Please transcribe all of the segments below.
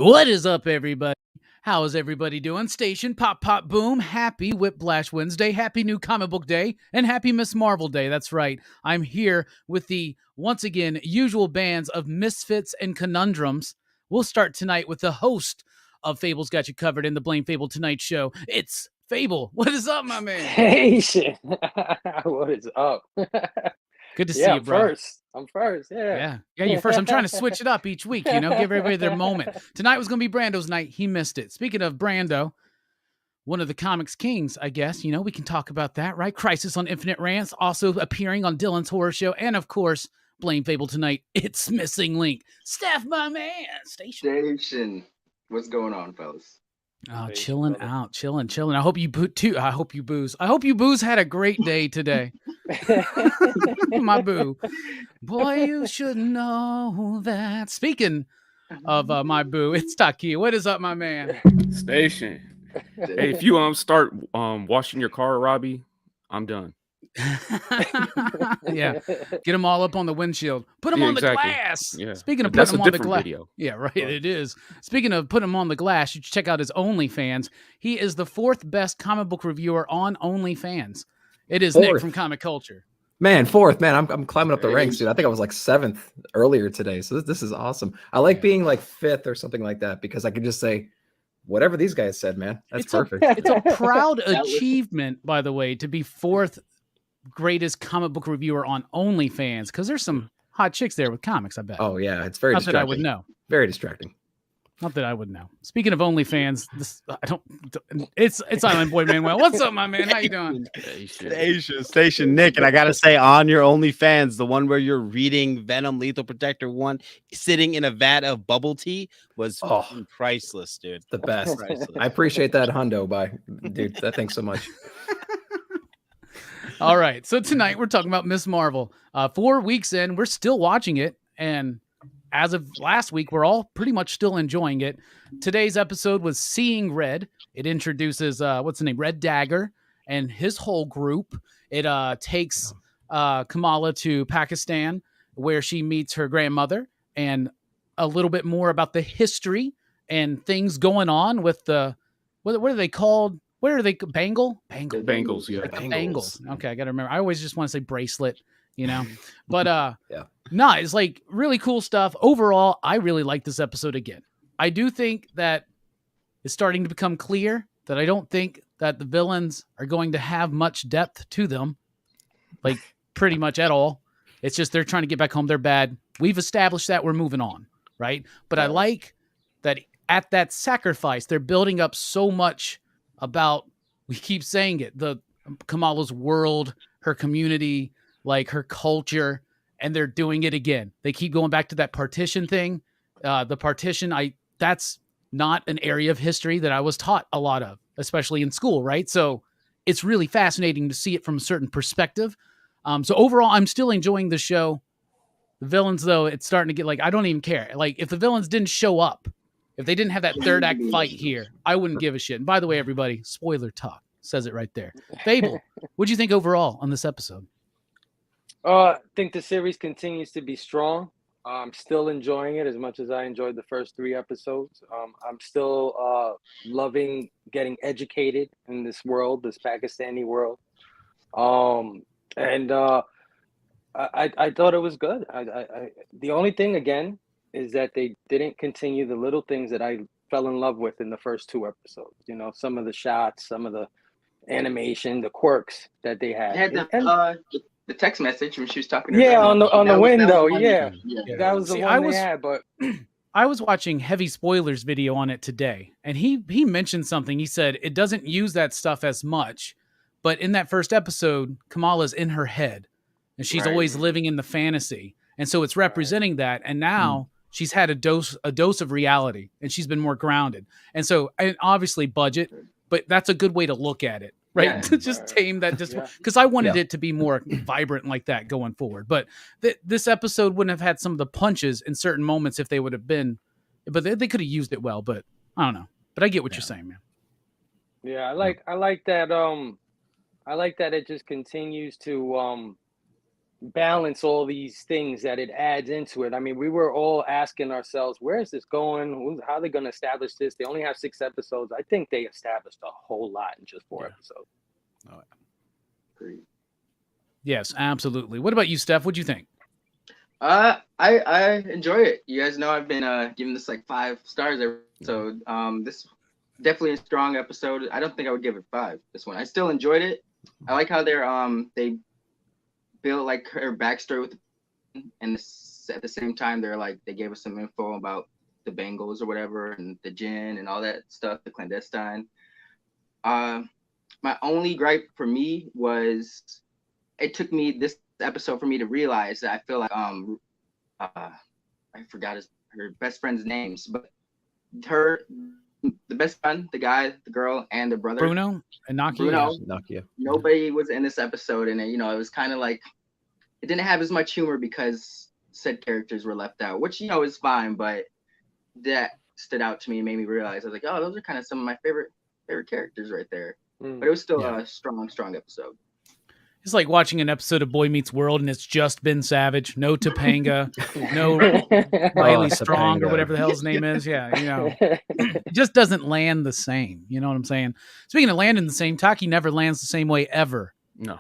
What is up, everybody? How is everybody doing? Station Pop Pop Boom. Happy Whiplash Wednesday. Happy New Comic Book Day. And happy Miss Marvel Day. That's right. I'm here with the, once again, usual bands of misfits and conundrums. We'll start tonight with the host of Fable's Got You Covered in the Blame Phable Tonight Show. It's Phable. What is up, my man? Hey, shit. What is up? Good to see you, bro. I'm first. Yeah, you're first. I'm trying to switch it up each week, give everybody their moment. Tonight was going to be Brando's night. He missed it. Speaking of Brando, one of the ComixKings, I guess, we can talk about that, right? Crisis on Infinite Rants, also appearing on Dylan's Horror Show. And, of course, Blame Phable tonight. It's Missing Link. Steph, my man. Station. What's going on, fellas? Oh, chilling out, chilling. I hope you too. I hope you booze had a great day today. My boo. Boy, you should know that. Speaking of my boo, it's Taqi. What is up, my man? Station. Hey, if you start washing your car, Robbie, I'm done. Yeah, get them all up on the windshield. Put them on the glass. Yeah. Speaking of putting them on the glass, yeah, right. It is. Speaking of putting them on the glass, you should check out his OnlyFans. He is the 4th best comic book reviewer on OnlyFans. It is 4th. Nick from Comic Culture. Man, 4th, man. I'm climbing up the ranks, dude. I think I was like 7th earlier today. So this is awesome. I like being like 5th or something like that because I can just say whatever these guys said, man. That's perfect. It's a proud achievement, by the way, to be 4th greatest comic book reviewer on OnlyFans, because there's some hot chicks there with comics, I bet. Oh yeah, it's very distracting. Not that I would know. Very distracting. Not that I would know. Speaking of OnlyFans, it's Island Boy Manuel. What's up, my man? How you doing? Station Nick, and I gotta say, on your OnlyFans, the one where you're reading Venom Lethal Protector 1 sitting in a vat of bubble tea was priceless, dude. The best. I appreciate that hundo, dude. Thanks so much. All right, so tonight we're talking about Miss Marvel. 4 weeks in, we're still watching it, and as of last week, we're all pretty much still enjoying it. Today's episode was Seeing Red. It introduces, what's the name, Red Dagger and his whole group. It takes Kamala to Pakistan, where she meets her grandmother, and a little bit more about the history and things going on with the, what are they called? What are they? Bangles, yeah. Bangles. Okay, I got to remember. I always just want to say bracelet, But yeah. No, it's like really cool stuff. Overall, I really like this episode again. I do think that it's starting to become clear that I don't think that the villains are going to have much depth to them, like pretty much at all. It's just they're trying to get back home. They're bad. We've established that. We're moving on, right? But I like that at that sacrifice, they're building up so much about, we keep saying it, the Kamala's world, her community, like her culture, and they're doing it again. They keep going back to that partition thing. The partition, that's not an area of history that I was taught a lot of, especially in school, right? So it's really fascinating to see it from a certain perspective. So overall, I'm still enjoying the show. The villains, though, it's starting to get like, I don't even care. Like, if the villains didn't show up, if they didn't have that third act fight here, I wouldn't give a shit. And by the way, everybody, spoiler talk says it right there. Phable, what'd you think overall on this episode? I think the series continues to be strong. I'm still enjoying it as much as I enjoyed the first 3 episodes. I'm still loving getting educated in this world, this Pakistani world. I thought it was good. The only thing, again, is that they didn't continue the little things that I fell in love with in the first 2 episodes. Some of the shots, some of the animation, the quirks that they had. They had the text message when she was talking to her on the window. That was the one they had. But I was watching Heavy Spoilers video on it today, and he mentioned something. He said it doesn't use that stuff as much, but in that first episode, Kamala's in her head, and she's always living in the fantasy, and so it's representing that. And now she's had a dose of reality, and she's been more grounded. And so, and obviously budget, but that's a good way to look at it, right? Yeah. To just tame that, because I wanted it to be more vibrant like that going forward. But this episode wouldn't have had some of the punches in certain moments if they would have been, but they could have used it well. But I don't know. But I get what you're saying, man. Yeah, I like that. I like that it just continues to balance all these things that it adds into it. I mean, we were all asking ourselves, where is this going? How are they going to establish this? They only have 6 episodes. I think they established a whole lot in just 4 episodes. Oh, Agreed. yes, absolutely. What about you, Steph? What'd you think? I enjoy it. You guys know I've been giving this like 5 stars every episode. This definitely a strong episode. I don't think I would give it 5. This one, I still enjoyed it. I like how they built like her backstory with, and at the same time they gave us some info about the Bengals or whatever, and the gin and all that stuff, the clandestine. My only gripe for me was it took me this episode for me to realize that I feel like I forgot her best friend's names, but the best friend, the guy, the girl, and the brother, Bruno and Taqi. Nokia. Nobody was in this episode, and it was kind of like it didn't have as much humor because said characters were left out, which is fine, but that stood out to me and made me realize I was like, oh, those are kind of some of my favorite characters right there. But it was still a strong episode. It's like watching an episode of Boy Meets World, and it's just Ben Savage, no Topanga, no Riley Strong, Topanga. or whatever the hell his name is. Yeah, it just doesn't land the same. You know what I'm saying? Speaking of landing the same, Taqi never lands the same way ever. No.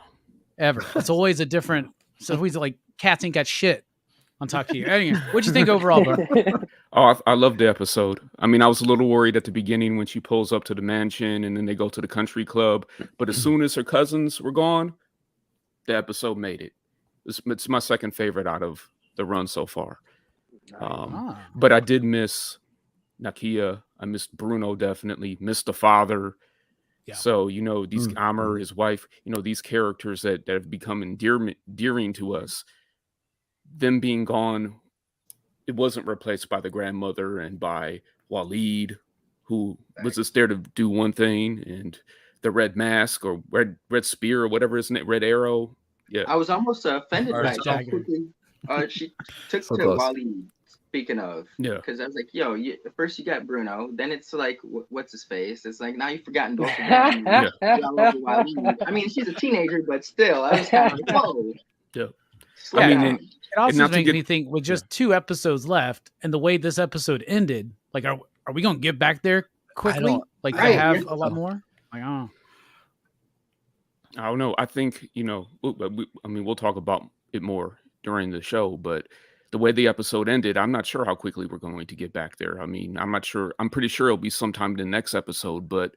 Ever. It's always a different. So always like cats ain't got shit on Taqi. Anyway, what'd you think overall, bro? Oh, I love the episode. I mean, I was a little worried at the beginning when she pulls up to the mansion and then they go to the country club. But as soon as her cousins were gone, the episode made it. It's my second favorite out of the run so far. But I did miss Nakia. I missed Bruno, definitely. Missed the father. Yeah. So, these Amr, his wife, these characters that have become endearing to us, them being gone, it wasn't replaced by the grandmother and by Waleed, who was just there to do one thing, and the red mask or red spear or whatever, isn't it? Red arrow. Yeah. I was almost offended by how Dagger. quickly she took So to close. Waleed. Speaking of, Yeah. because I was like, first you got Bruno, then it's like, what's his face? It's like now you've forgotten both of them. Yeah. I mean, she's a teenager, but still, I was kind of like, whoa. Yeah. Slow I mean, down. It also not to makes get- me think with just 2 episodes left and the way this episode ended, like, are we going to get back there quickly? Like, they Right, have yeah. a lot more? Like, oh. I don't know. I think, we'll talk about it more during the show, but the way the episode ended, I'm not sure how quickly we're going to get back there. I mean, I'm not sure. I'm pretty sure it'll be sometime in the next episode, but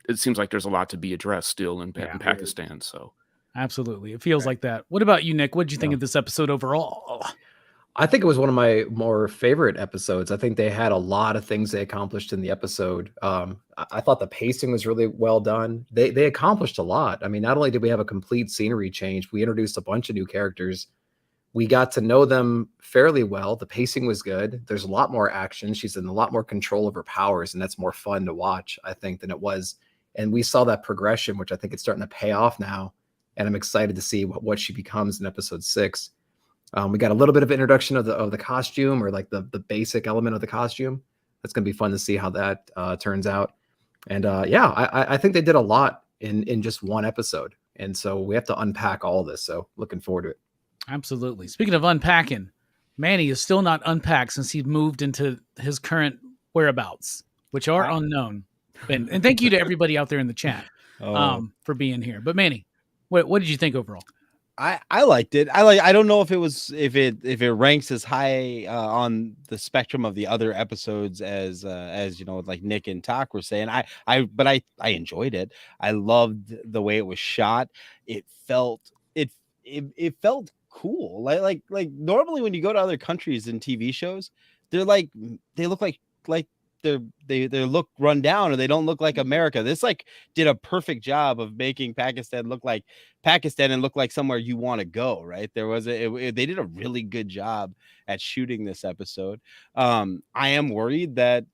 it seems like there's a lot to be addressed still in Pakistan. So Absolutely. It feels like that. What about you, Nick? What did you think of this episode overall? I think it was one of my more favorite episodes. I think they had a lot of things they accomplished in the episode. I thought the pacing was really well done. They accomplished a lot. I mean, not only did we have a complete scenery change, we introduced a bunch of new characters. We got to know them fairly well. The pacing was good. There's a lot more action. She's in a lot more control of her powers, and that's more fun to watch, I think, than it was. And we saw that progression, which I think it's starting to pay off now. And I'm excited to see what she becomes in episode 6. We got a little bit of introduction of the costume, or like the basic element of the costume. That's going to be fun to see how that turns out. And I think they did a lot in just one episode. And so we have to unpack all this. So looking forward to it. Absolutely. Speaking of unpacking, Manny is still not unpacked since he moved into his current whereabouts, which are unknown. And thank you to everybody out there in the chat for being here. But Manny, what did you think overall? I liked it. I don't know if it ranks as high on the spectrum of the other episodes as like Nick and Taq were saying. But I enjoyed it. I loved the way it was shot. It felt cool. Like normally when you go to other countries in TV shows, they look like they look run down, or they don't look like America. This did a perfect job of making Pakistan look like Pakistan and look like somewhere you want to go. Right. They did a really good job at shooting this episode. I am worried that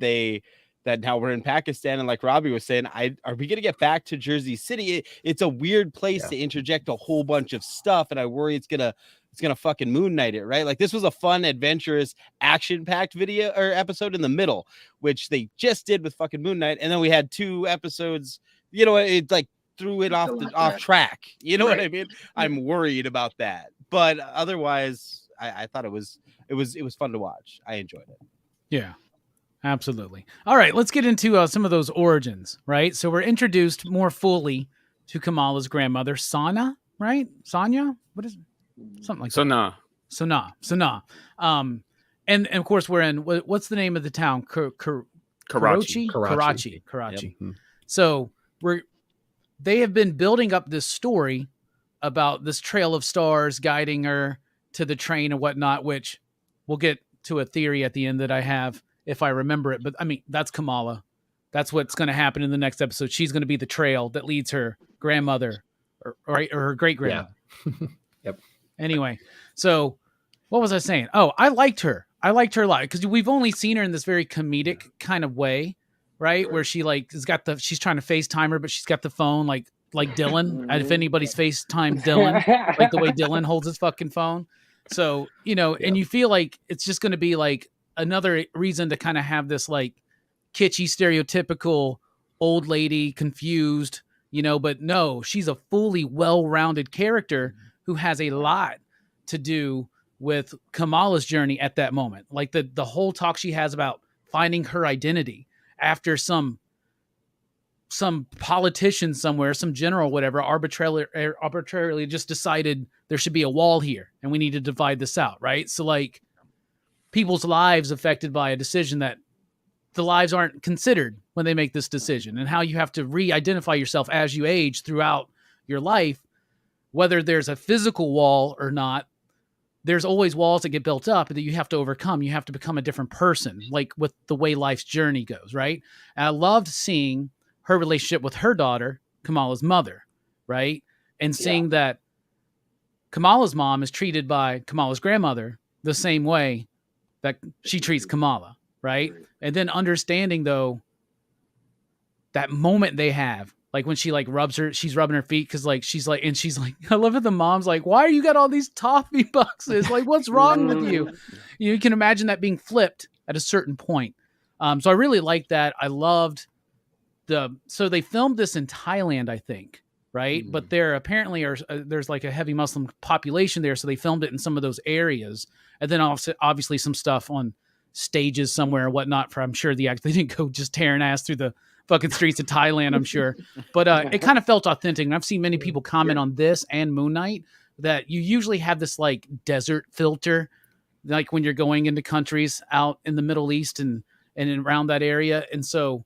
now we're in Pakistan, and like Robbie was saying, are we going to get back to Jersey City? It's a weird place to interject a whole bunch of stuff, and I worry it's gonna fucking Moon Knight it, right? Like, this was a fun, adventurous, action-packed video or episode in the middle, which they just did with fucking Moon Knight, and then we had 2 episodes. It's like threw it Still on off track. You know what I Right. mean? I'm worried about that. But otherwise, I thought it was fun to watch. I enjoyed it. Yeah, absolutely. All right, let's get into some of those origins, right? So we're introduced more fully to Kamala's grandmother, Sana, right? Sanya? What is it? Something like So that. nah. Sana. And of course we're in what's the name of the town? Karachi. Karachi. Mhm. So they have been building up this story about this trail of stars guiding her to the train and whatnot, which we'll get to a theory at the end that I have if I remember it. But I mean, that's Kamala. That's what's going to happen in the next episode. She's going to be the trail that leads her grandmother or her great grandmother. Yep. Anyway, so what was I saying? Oh, I liked her. I liked her a lot because we've only seen her in this very comedic kind of way, right? Where she like she's trying to FaceTime her, but she's got the phone like Dylan. If anybody's FaceTime Dylan, like the way Dylan holds his fucking phone. So, and you feel like it's just going to be like another reason to kind of have this like kitschy, stereotypical old lady confused, but no, she's a fully well-rounded character who has a lot to do with Kamala's journey at that moment. Like the whole talk she has about finding her identity after some politician somewhere, some general, whatever, arbitrarily just decided there should be a wall here and we need to divide this out. Right. So like people's lives affected by a decision that the lives aren't considered when they make this decision, and how you have to re-identify yourself as you age throughout your life, whether there's a physical wall or not. There's always walls that get built up that you have to overcome. You have to become a different person, like with the way life's journey goes, right? And I loved seeing her relationship with her daughter, Kamala's mother, right? And seeing that Kamala's mom is treated by Kamala's grandmother the same way that she treats Kamala, right? And then understanding, though, that moment they have, like when she like she's rubbing her feet because like she's like, I love it. The mom's like, why are you got all these toffee boxes? Like, what's wrong with you? You can imagine that being flipped at a certain point. So I really liked that. I loved so they filmed this in Thailand, I think, right? Mm-hmm. But there apparently there's like a heavy Muslim population there, so they filmed it in some of those areas, and then also obviously some stuff on stages somewhere or whatnot. For I'm sure they didn't go just tearing ass through the fucking streets of Thailand, I'm sure. But it kind of felt authentic. And I've seen many people comment on this and Moon Knight that you usually have this like desert filter, like when you're going into countries out in the Middle East and around that area. And so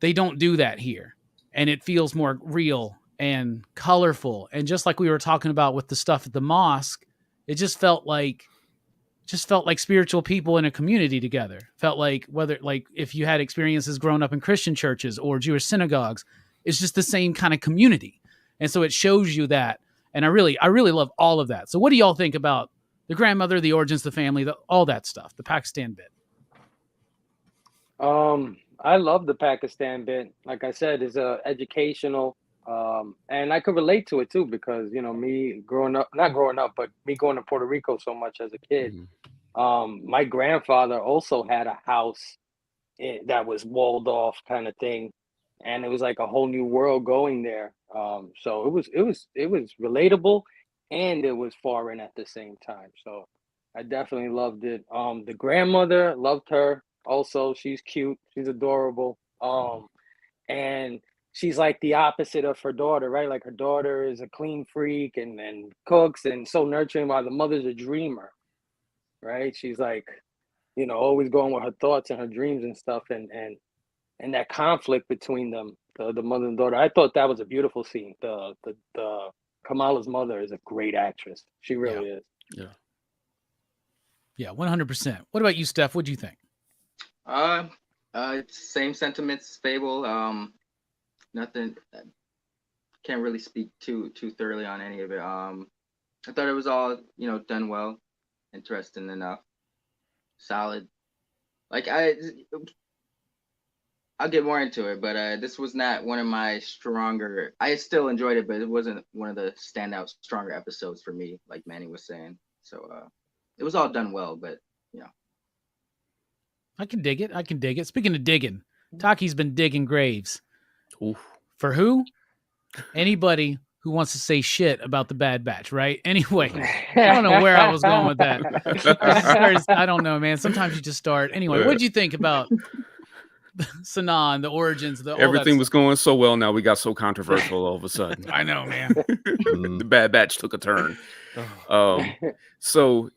they don't do that here. And it feels more real and colorful. And just like we were talking about with the stuff at the mosque, it just felt like spiritual people in a community together. Felt like whether like if you had experiences growing up in Christian churches or Jewish synagogues, it's just the same kind of community. And so it shows you that. And I really love all of that. So what do y'all think about the grandmother, the origins, the family, all that stuff, the Pakistan bit? I love the Pakistan bit. Like I said, it's educational. And I could relate to it too, because, me not growing up, but me going to Puerto Rico so much as a kid. My grandfather also had a house that was walled off kind of thing. And it was like a whole new world going there. So it was relatable and it was foreign at the same time. So I definitely loved it. The grandmother, loved her also. She's cute. She's adorable. And she's like the opposite of her daughter, right? Like her daughter is a clean freak and cooks and so nurturing, while the mother's a dreamer, right? She's like, always going with her thoughts and her dreams and stuff, and that conflict between them, the mother and daughter. I thought that was a beautiful scene. The Kamala's mother is a great actress. She really is. Yeah, 100%. What about you, Steph? What'd you think? Same sentiments, Phable. Nothing. Can't really speak too thoroughly on any of it. I thought it was all done well, interesting enough, solid. Like I'll get more into it, but this was not one of my stronger. I still enjoyed it, but it wasn't one of the standout stronger episodes for me, like Manny was saying. So it was all done well, but I can dig it. Speaking of digging, Taki's been digging graves. Oof. For who? anybody who wants to say shit about the Bad Batch, right? Anyway, I don't know where I was going with that. I don't know, man. Sometimes you just start. Anyway, what did you think about Sanan, the origins, Everything was going so well. Now we got so controversial all of a sudden. I know, man. The Bad Batch took a turn. So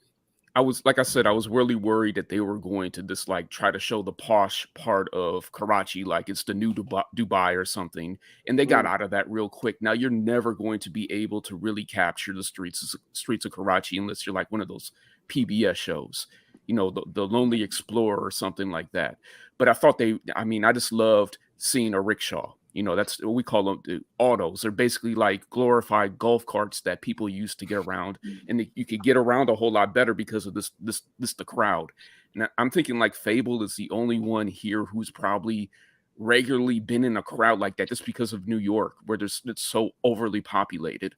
I was, like I said, I was really worried that they were going to just like try to show the posh part of Karachi, like it's the new Dubai or something. And they got out of that real quick. Now you're never going to be able to really capture the streets of Karachi unless you're like one of those PBS shows, you know, the Lonely Explorer or something like that. But I thought I just loved seeing a rickshaw. You know, that's what we call them, the autos. They're basically like glorified golf carts that people use to get around, and you could get around a whole lot better because of the crowd. And I'm thinking like Phable is the only one here who's probably regularly been in a crowd like that, just because of New York, where it's so overly populated.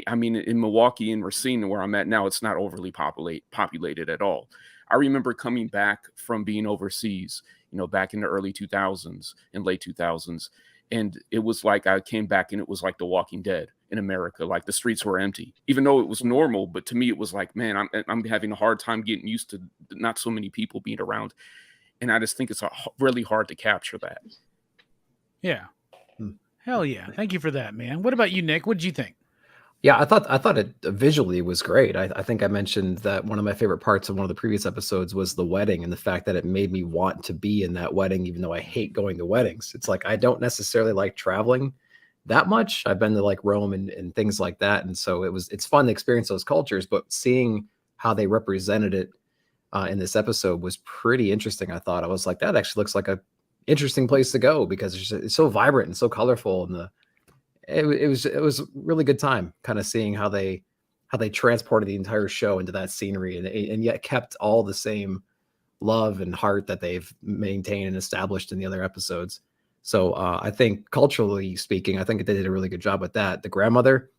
I mean, in Milwaukee and Racine, where I'm at now, it's not overly populated at all. I remember coming back from being overseas, you know, back in the early 2000s and late 2000s. And it was like I came back and it was like The Walking Dead in America. Like the streets were empty, even though it was normal. But to me, it was like, man, I'm having a hard time getting used to not so many people being around. And I just think it's really hard to capture that. Yeah. Hell yeah. Thank you for that, man. What about you, Nick? What did you think? Yeah, I thought it visually was great. I think I mentioned that one of my favorite parts of one of the previous episodes was the wedding, and the fact that it made me want to be in that wedding, even though I hate going to weddings. It's like I don't necessarily like traveling that much. I've been to like Rome and things like that, and so it's fun to experience those cultures. But seeing how they represented it in this episode was pretty interesting. I thought I was like, that actually looks like a interesting place to go because it's so vibrant and so colorful, and it was a really good time kind of seeing how they transported the entire show into that scenery and yet kept all the same love and heart that they've maintained and established in the other episodes. So I think culturally speaking, I think they did a really good job with that. The grandmother,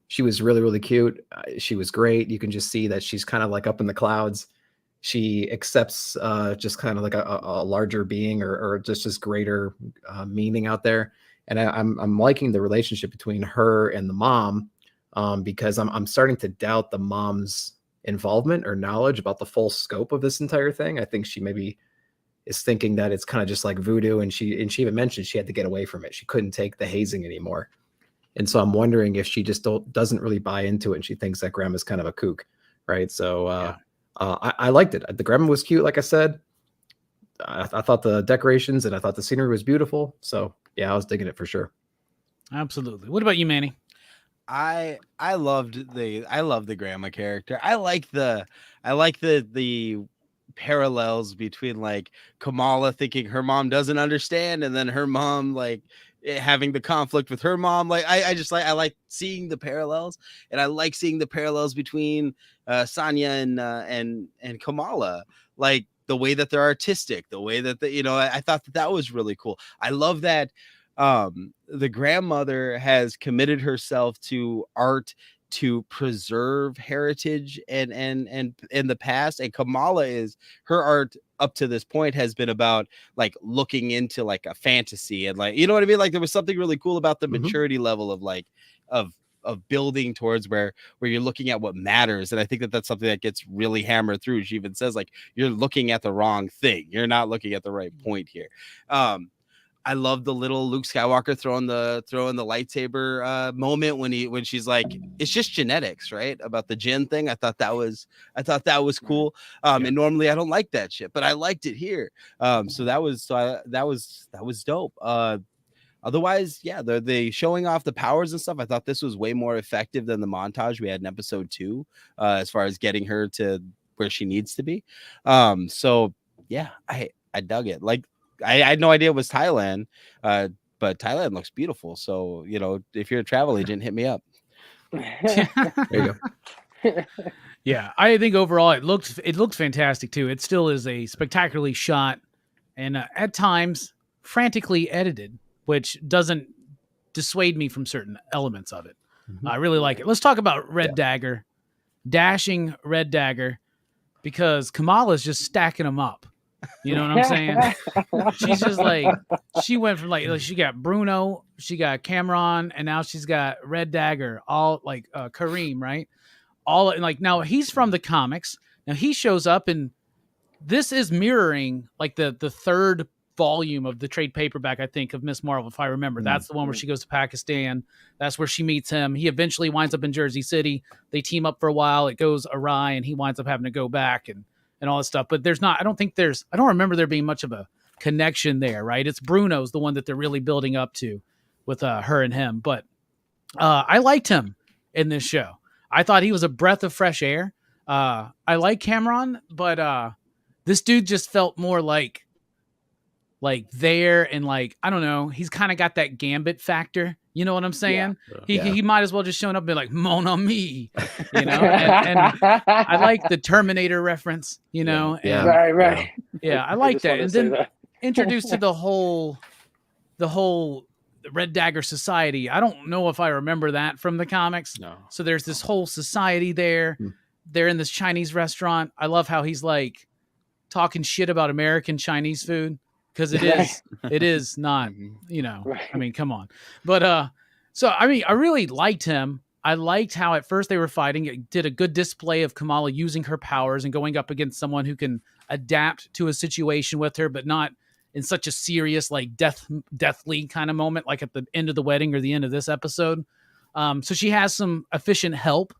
she was really, really cute. She was great. You can just see that she's kind of like up in the clouds. She accepts just kind of like a larger being or just this greater meaning out there. And I'm liking the relationship between her and the mom because I'm starting to doubt the mom's involvement or knowledge about the full scope of this entire thing. I think she maybe is thinking that it's kind of just like voodoo, and she even mentioned she had to get away from it. She couldn't take the hazing anymore. And so I'm wondering if she just doesn't really buy into it, and she thinks that grandma's kind of a kook, right? So I liked it. The grandma was cute, like I said. I thought the decorations and I thought the scenery was beautiful. So yeah, I was digging it for sure. Absolutely. What about you, Manny? I loved the grandma character. I like the parallels between like Kamala thinking her mom doesn't understand, and then her mom like having the conflict with her mom. Like I like seeing the parallels, and I like seeing the parallels between Sanya and Kamala. Like the way that they're artistic, the way that I thought that was really cool. I love that the grandmother has committed herself to art to preserve heritage and in the past, and Kamala is her art up to this point has been about like looking into like a fantasy and like, you know what I mean? Like there was something really cool about the maturity level of like of building towards where you're looking at what matters. And I think that that's something that gets really hammered through. She even says like, you're looking at the wrong thing. You're not looking at the right point here. I love the little Luke Skywalker throwing the lightsaber moment when she's like, it's just genetics, right? About the Jinn thing. I thought that was cool. And normally I don't like that shit, but I liked it here. So that was dope. Otherwise, yeah, the showing off the powers and stuff. I thought this was way more effective than the montage we had in episode 2, as far as getting her to where she needs to be. So yeah, I dug it. Like I had no idea it was Thailand, but Thailand looks beautiful. So if you're a travel agent, hit me up. There you go. Yeah, I think overall it looks fantastic too. It still is a spectacularly shot and at times frantically edited, which doesn't dissuade me from certain elements of it. I really like it. Let's talk about Red Dagger, dashing Red Dagger, because Kamala's just stacking them up. You know what I'm saying? She's just like, she went from like she got Bruno, she got Cameron, and now she's got Red Dagger, all like Kareem, right? All like now he's from the comics. Now he shows up, and this is mirroring like the third volume of the trade paperback, I think, of Miss Marvel, if I remember. That's the one where she goes to Pakistan. That's where she meets him. He eventually winds up in Jersey City. They team up for a while. It goes awry, and he winds up having to go back and all this stuff. But I don't remember there being much of a connection there, right? It's Bruno's the one that they're really building up to with her and him. But I liked him in this show. I thought he was a breath of fresh air. I like Cameron, but this dude just felt more like there, and like, I don't know, he's kind of got that Gambit factor. You know what I'm saying? Yeah. He might as well just shown up and be like, Mon ami, you know? and I like the Terminator reference, you know? Yeah. And, Right. Yeah, I like that. And then introduced to the whole Red Dagger Society. I don't know if I remember that from the comics. No. So there's this whole society there. They're in this Chinese restaurant. I love how he's like talking shit about American Chinese food. Because it is not, you know, I mean, come on. But, so, I mean, I really liked him. I liked how at first they were fighting. It did a good display of Kamala using her powers and going up against someone who can adapt to a situation with her, but not in such a serious, like, deathly kind of moment, like at the end of the wedding or the end of this episode. So she has some efficient help.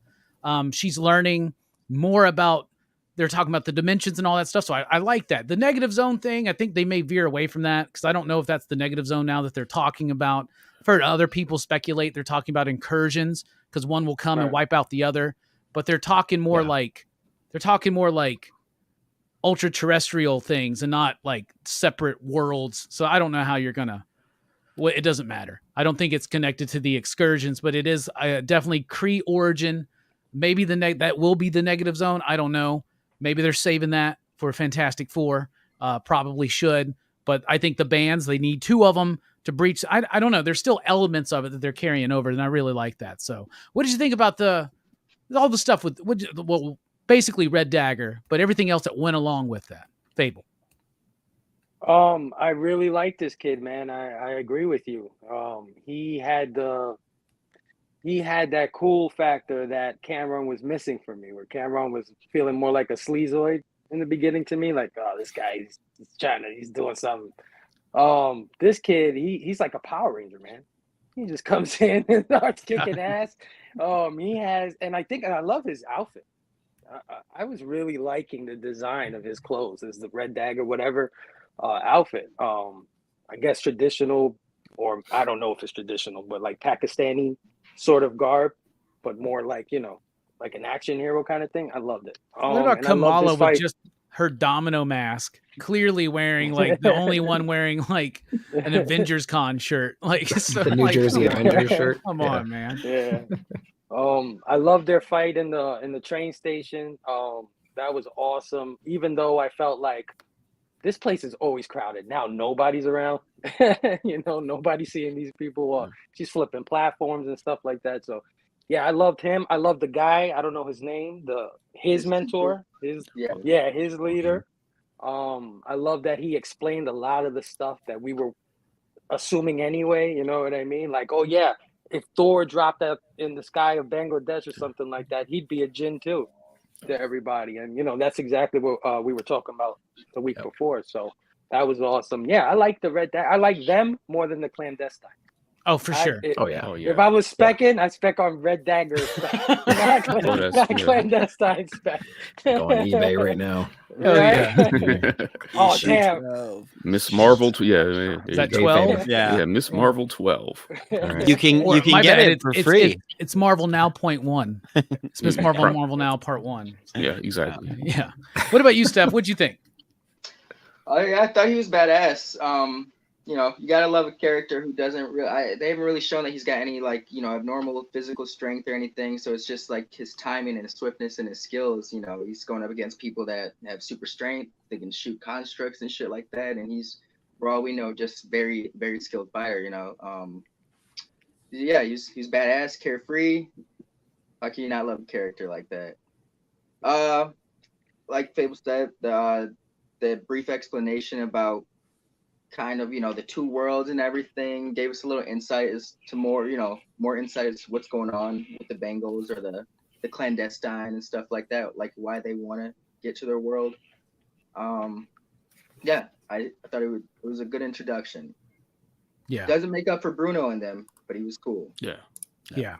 She's learning more about, they're talking about the dimensions and all that stuff. So I like that. The negative zone thing, I think they may veer away from that because I don't know if that's the negative zone now that they're talking about. I've heard other people speculate they're talking about incursions because one will come and wipe out the other. But they're talking more like ultra terrestrial things and not like separate worlds. So I don't know how you're gonna. Well, it doesn't matter. I don't think it's connected to the excursions, but it is definitely Kree origin. Maybe that will be the negative zone. I don't know. Maybe they're saving that for Fantastic Four. Probably should. But I think the bands, they need two of them to breach. I don't know. There's still elements of it that they're carrying over, and I really like that. So what did you think about all the stuff with basically Red Dagger, but everything else that went along with that? Phable. I really like this kid, man. I agree with you. He had that cool factor that Cameron was missing for me, where Cameron was feeling more like a sleazoid in the beginning to me, like, oh, this guy, he's doing something. This kid, he's like a Power Ranger, man. He just comes in and starts kicking ass. And I love his outfit. I was really liking the design of his clothes, as the Red Dagger, whatever outfit. I guess traditional, or I don't know if it's traditional, but like Pakistani sort of garb, but more like, you know, like an action hero kind of thing. I loved it. What about Kamala with just her domino mask, clearly wearing like the only one wearing like an Avengers Con shirt, like so, the New Jersey Avengers shirt. Come on, man. Yeah. I love their fight in the train station. That was awesome. Even though I felt like this place is always crowded. Now nobody's around. You know, nobody's seeing these people. She's flipping platforms and stuff like that. So, yeah, I loved him. I loved the guy. I don't know his name. His mentor. His leader. I love that he explained a lot of the stuff that we were assuming anyway. You know what I mean? Like, oh yeah, if Thor dropped out in the sky of Bangladesh or something like that, he'd be a djinn too to everybody. And, you know, that's exactly what we were talking about the week before. So that was awesome. Yeah, I like the Red Dagger. I like them more than the clandestine. Oh, for sure. If I was specking, I'd spec on Red Dagger spec, not clandestine spec. Go on eBay right now. Oh, damn. Miss Marvel, Is that 12? Yeah, Miss Marvel 12. You can get it for free. It's Marvel Now .1. It's Miss Marvel Now Part 1. So, yeah, exactly. Yeah. What about you, Steph? What'd you think? I thought he was badass. You know, you gotta love a character who doesn't really. They haven't really shown that he's got any, like, you know, abnormal physical strength or anything. So it's just like his timing and his swiftness and his skills. You know, he's going up against people that have super strength. They can shoot constructs and shit like that. And he's, for all we know, just very, very skilled fighter. You know, yeah, he's badass, carefree. How can you not love a character like that? Like Phable said, the brief explanation about kind of, the two worlds and everything. Gave us a little insight as to more insight as to what's going on with the Bengals or the clandestine and stuff like that, like why they want to get to their world. Yeah, I thought it was a good introduction. Yeah. Doesn't make up for Bruno and them, but he was cool. Yeah.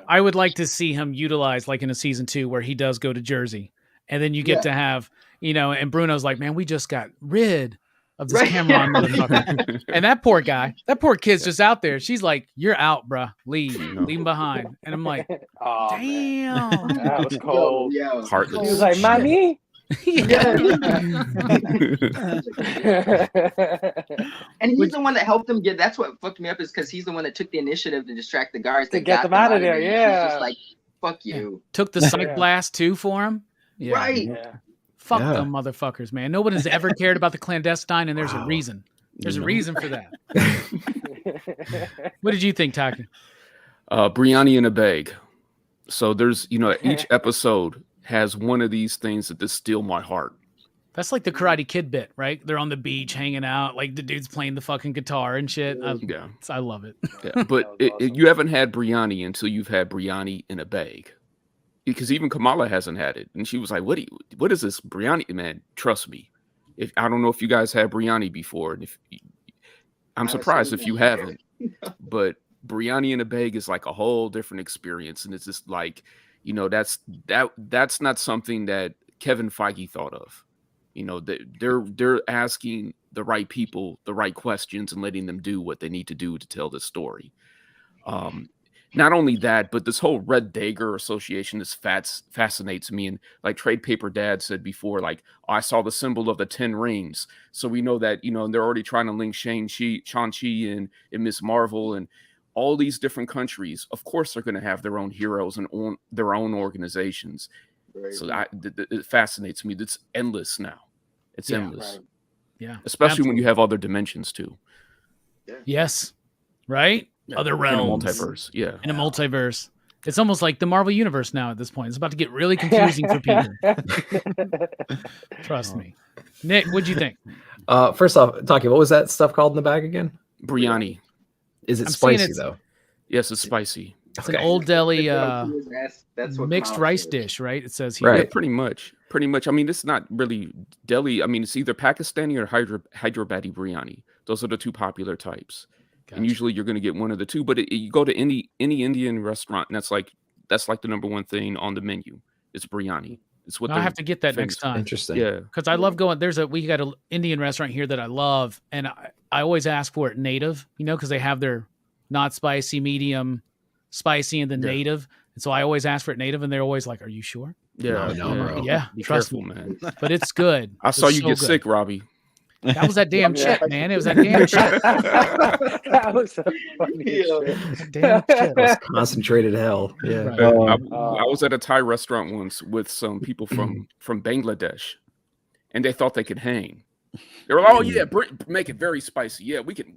I would like to see him utilized like in a season 2 where he does go to Jersey, and then you get to have, and Bruno's like, man, we just got rid of this Cameron motherfucker. And that poor kid's just out there. She's like, you're out, bruh. Leave him behind. And I'm like, Oh, damn. man. That was cold. Yo. Heartless. He was like, mommy. And he's the one that helped them get. That's what fucked me up, is because he's the one that took the initiative to distract the guards To get them out of there. He's Yeah. just like, fuck you. Took the psych blast too for him. Yeah. Right. Yeah. Fuck them motherfuckers, man. No one has ever cared about the clandestine, and there's a reason. There's a reason for that. What did you think, Taqi? Biryani in a bag. So there's, each episode has one of these things that just steal my heart. That's like the Karate Kid bit, right? They're on the beach hanging out, like the dude's playing the fucking guitar and shit. I love it. Yeah, but awesome. you haven't had biryani until you've had biryani in a bag. Because even Kamala hasn't had it, and she was like, "What is this biryani, man? Trust me, if I don't know if you guys had biryani before, and I'm surprised if you haven't, but biryani in a bag is like a whole different experience, and it's just like, that's not something that Kevin Feige thought of. They're asking the right people the right questions and letting them do what they need to do to tell the story. Not only that, but this whole Red Dagger association fascinates me. And like Trade Paper Dad said before, like, I saw the symbol of the 10 rings. So we know that, they're already trying to link Shang-Chi and Miss Marvel and all these different countries. Of course, they're going to have their own heroes and their own organizations. Right. So it fascinates me. It's endless now. It's endless. Right. Yeah. Especially when you have other dimensions too. Yeah. Yes. Right? Other realms. In a multiverse. Yeah. In a multiverse. It's almost like the Marvel Universe now at this point. It's about to get really confusing for people. Trust me. Nick, what'd you think? First off, Taqi, what was that stuff called in the bag again? Biryani. Is it spicy though? Yes, it's spicy. It's an old deli that's what mixed Kamala rice said. dish, right? It says here. Right. Yeah, pretty much. I mean, it's not really deli. I mean, it's either Pakistani or Hyderabadi biryani. Those are the two popular types. Gotcha. And usually you're going to get one of the two. But you go to any Indian restaurant, and that's like the number one thing on the menu. It's biryani. It's what I have to get that next time. Interesting. Yeah, because I love going. We got an Indian restaurant here that I love, and I always ask for it native. Because they have their not spicy, medium, spicy, and then native. And so I always ask for it native, and they're always like, "Are you sure?" Yeah, no, bro. Yeah, be trust careful, me, man. But it's good. I saw you get sick, Robbie. That was that damn chip, man. It was that damn chip. That was so funny. Shit. Damn chip. That's concentrated hell. Yeah. Right. I was at a Thai restaurant once with some people from Bangladesh, and they thought they could hang. They were like, "Oh yeah, make it very spicy. Yeah, we can."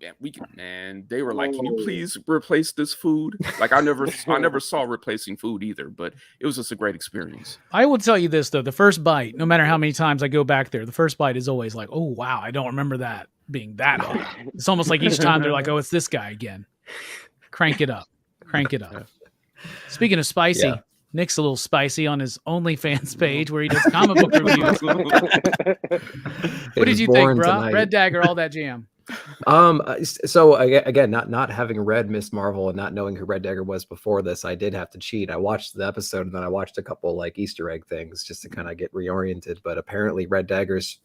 And they were like, "Can you please replace this food?" Like I never saw replacing food either, but it was just a great experience. I will tell you this though: the first bite, no matter how many times I go back there, the first bite is always like, "Oh wow, I don't remember that being that hot." It's almost like each time they're like, "Oh, it's this guy again." Crank it up. Speaking of spicy, Nick's a little spicy on his OnlyFans page where he does comic book reviews. What did you think, bro? Tonight. Red Dagger, all that jam. So again, not having read Miss Marvel and not knowing who Red Dagger was before this, I did have to cheat. I watched the episode and then I watched a couple like Easter egg things just to kind of get reoriented. But apparently, Red Dagger's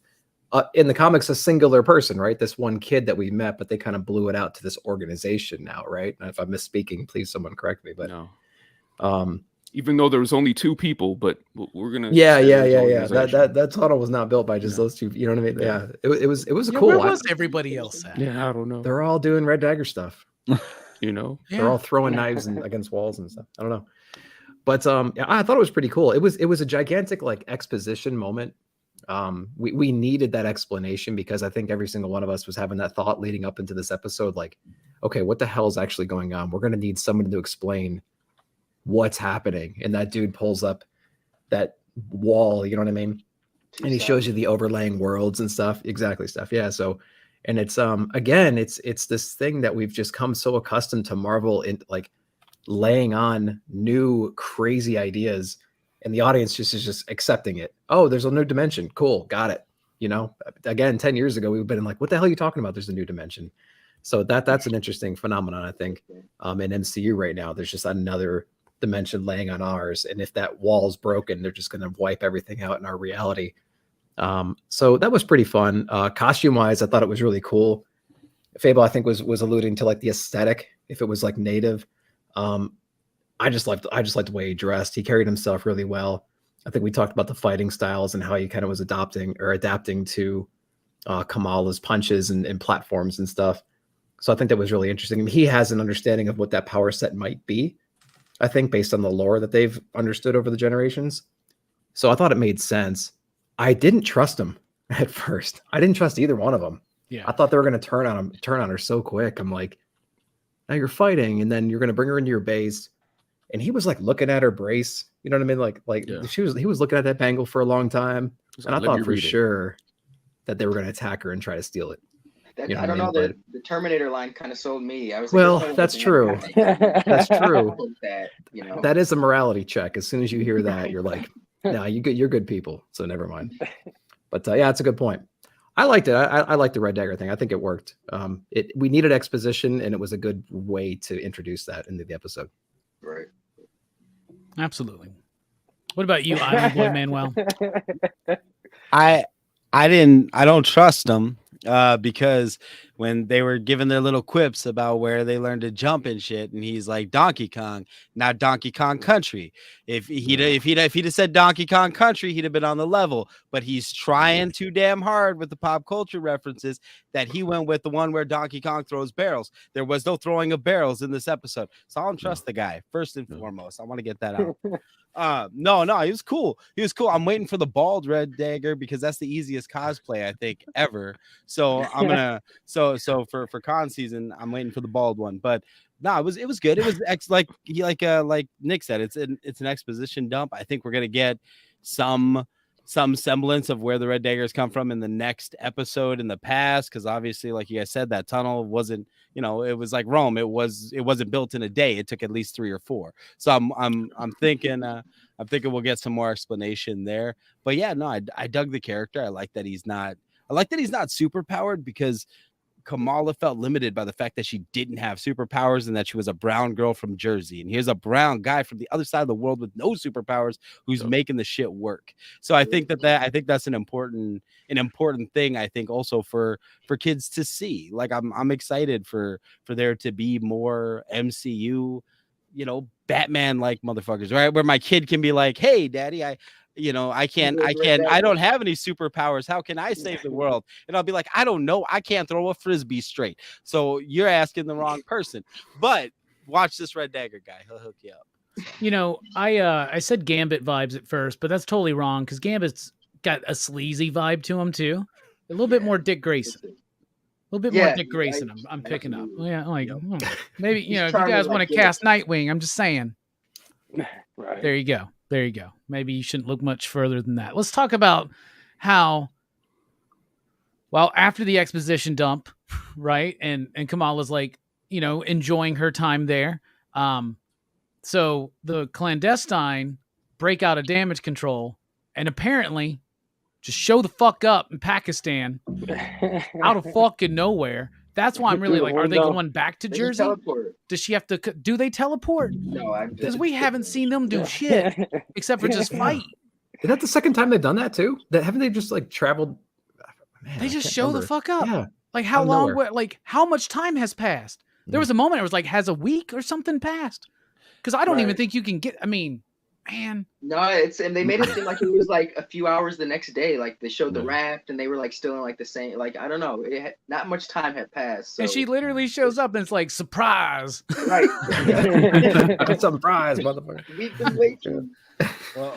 in the comics a singular person, right? This one kid that we met, but they kind of blew it out to this organization now, right? And if I'm misspeaking, please someone correct me. But no. Even though there was only two people, but we're gonna. Yeah. That tunnel was not built by just those two. You know what I mean? Yeah. It was cool. Where was everybody else at? Yeah, I don't know. They're all doing Red Dagger stuff. They're all throwing knives against walls and stuff. I don't know, but I thought it was pretty cool. It was a gigantic like exposition moment. We needed that explanation because I think every single one of us was having that thought leading up into this episode. Like, okay, what the hell is actually going on? We're gonna need someone to explain what's happening. And that dude pulls up that wall, you know what I mean? And he shows you the overlaying worlds and stuff. Exactly, stuff. Yeah. So, and it's again, it's this thing that we've just come so accustomed to Marvel in like laying on new crazy ideas, and the audience is just accepting it. Oh, there's a new dimension. Cool, got it. You know, again, 10 years ago, we've been like, what the hell are you talking about? There's a new dimension. So that's an interesting phenomenon, I think, in MCU right now. There's just another dimension laying on ours, and if that wall's broken, they're just going to wipe everything out in our reality. So that was pretty fun. Costume wise, I thought it was really cool. Phable, I think, was alluding to like the aesthetic. If it was like native, I just liked the way he dressed. He carried himself really well. I think we talked about the fighting styles and how he kind of was adapting to Kamala's punches and platforms and stuff. So I think that was really interesting. I mean, he has an understanding of what that power set might be, I think, based on the lore that they've understood over the generations. So I thought it made sense. I didn't trust him at first. I didn't trust either one of them. Yeah. I thought they were going to turn on her so quick. I'm like, now you're fighting, and then you're going to bring her into your base. And he was like looking at her brace. You know what I mean? Like Yeah. he was looking at that bangle for a long time. And I Let thought me for read it. sure that they were going to attack her and try to steal it. You know I don't what I know. mean? The Terminator line kind of sold me. I was Well, like, that's true. That's true. That, you know. That is a morality check. As soon as you hear that, you're like, no, you're good people. So never mind. But yeah, it's a good point. I liked it. I liked the Red Dagger thing. I think it worked. We needed exposition, and it was a good way to introduce that into the episode. Right. Absolutely. What about you, Island Boy Manuel? I don't trust them because when they were giving their little quips about where they learned to jump and shit, and he's like Donkey Kong, not Donkey Kong Country. If he'd have said Donkey Kong Country, he'd have been on the level. But he's trying too damn hard with the pop culture references that he went with the one where Donkey Kong throws barrels. There was no throwing of barrels in this episode, so I don't trust the guy. First and foremost, I want to get that out. No, he was cool. I'm waiting for the bald Red Dagger because that's the easiest cosplay I think ever. So I'm gonna so for con season, I'm waiting for the bald one. But no, it was good. It was like Nick said, it's an exposition dump. I think we're gonna get some semblance of where the Red Daggers come from in the next episode in the past, because obviously, like you guys said, that tunnel wasn't, it was like Rome. It wasn't built in a day. It took at least 3 or 4. So I'm thinking we'll get some more explanation there. But yeah, no, I dug the character. I like that he's not super powered, because Kamala felt limited by the fact that she didn't have superpowers and that she was a brown girl from Jersey. And here's a brown guy from the other side of the world with no superpowers who's making the shit work. So I think that's an important thing, I think, also for kids to see. Like I'm excited for there to be more MCU, Batman like motherfuckers, right? Where my kid can be like, hey, daddy, I don't have any superpowers. How can I save the world? And I'll be like, I don't know. I can't throw a frisbee straight. So you're asking the wrong person. But watch this Red Dagger guy. He'll hook you up. I said Gambit vibes at first, but that's totally wrong, because Gambit's got a sleazy vibe to him too. A little bit more Dick Grayson. A little bit more Dick Grayson. I'm picking up. Yeah, maybe if you guys want to cast Nightwing, I'm just saying. Right. There you go. Maybe you shouldn't look much further than that. Let's talk about how, after the exposition dump, right, and Kamala's like, enjoying her time there. So the clandestine break out of damage control and apparently just show the fuck up in Pakistan out of fucking nowhere. That's why I'm really like, are they going back to Jersey? Does she have to? Do they teleport? No, because we haven't seen them do shit except for just fight. Is that the second time they've done that too? Haven't they just like traveled? Man, they just show the fuck up. Yeah. Like how long? Like how much time has passed? There was a moment I was like, has a week or something passed? Because I don't even think you can get. I mean, man. No, and they made it seem like it was like a few hours the next day. Like they showed the raft and they were like still in like the same. Like I don't know. Not much time had passed. So. And she literally shows up and it's like surprise. Right. Surprise, motherfucker. We've been waiting.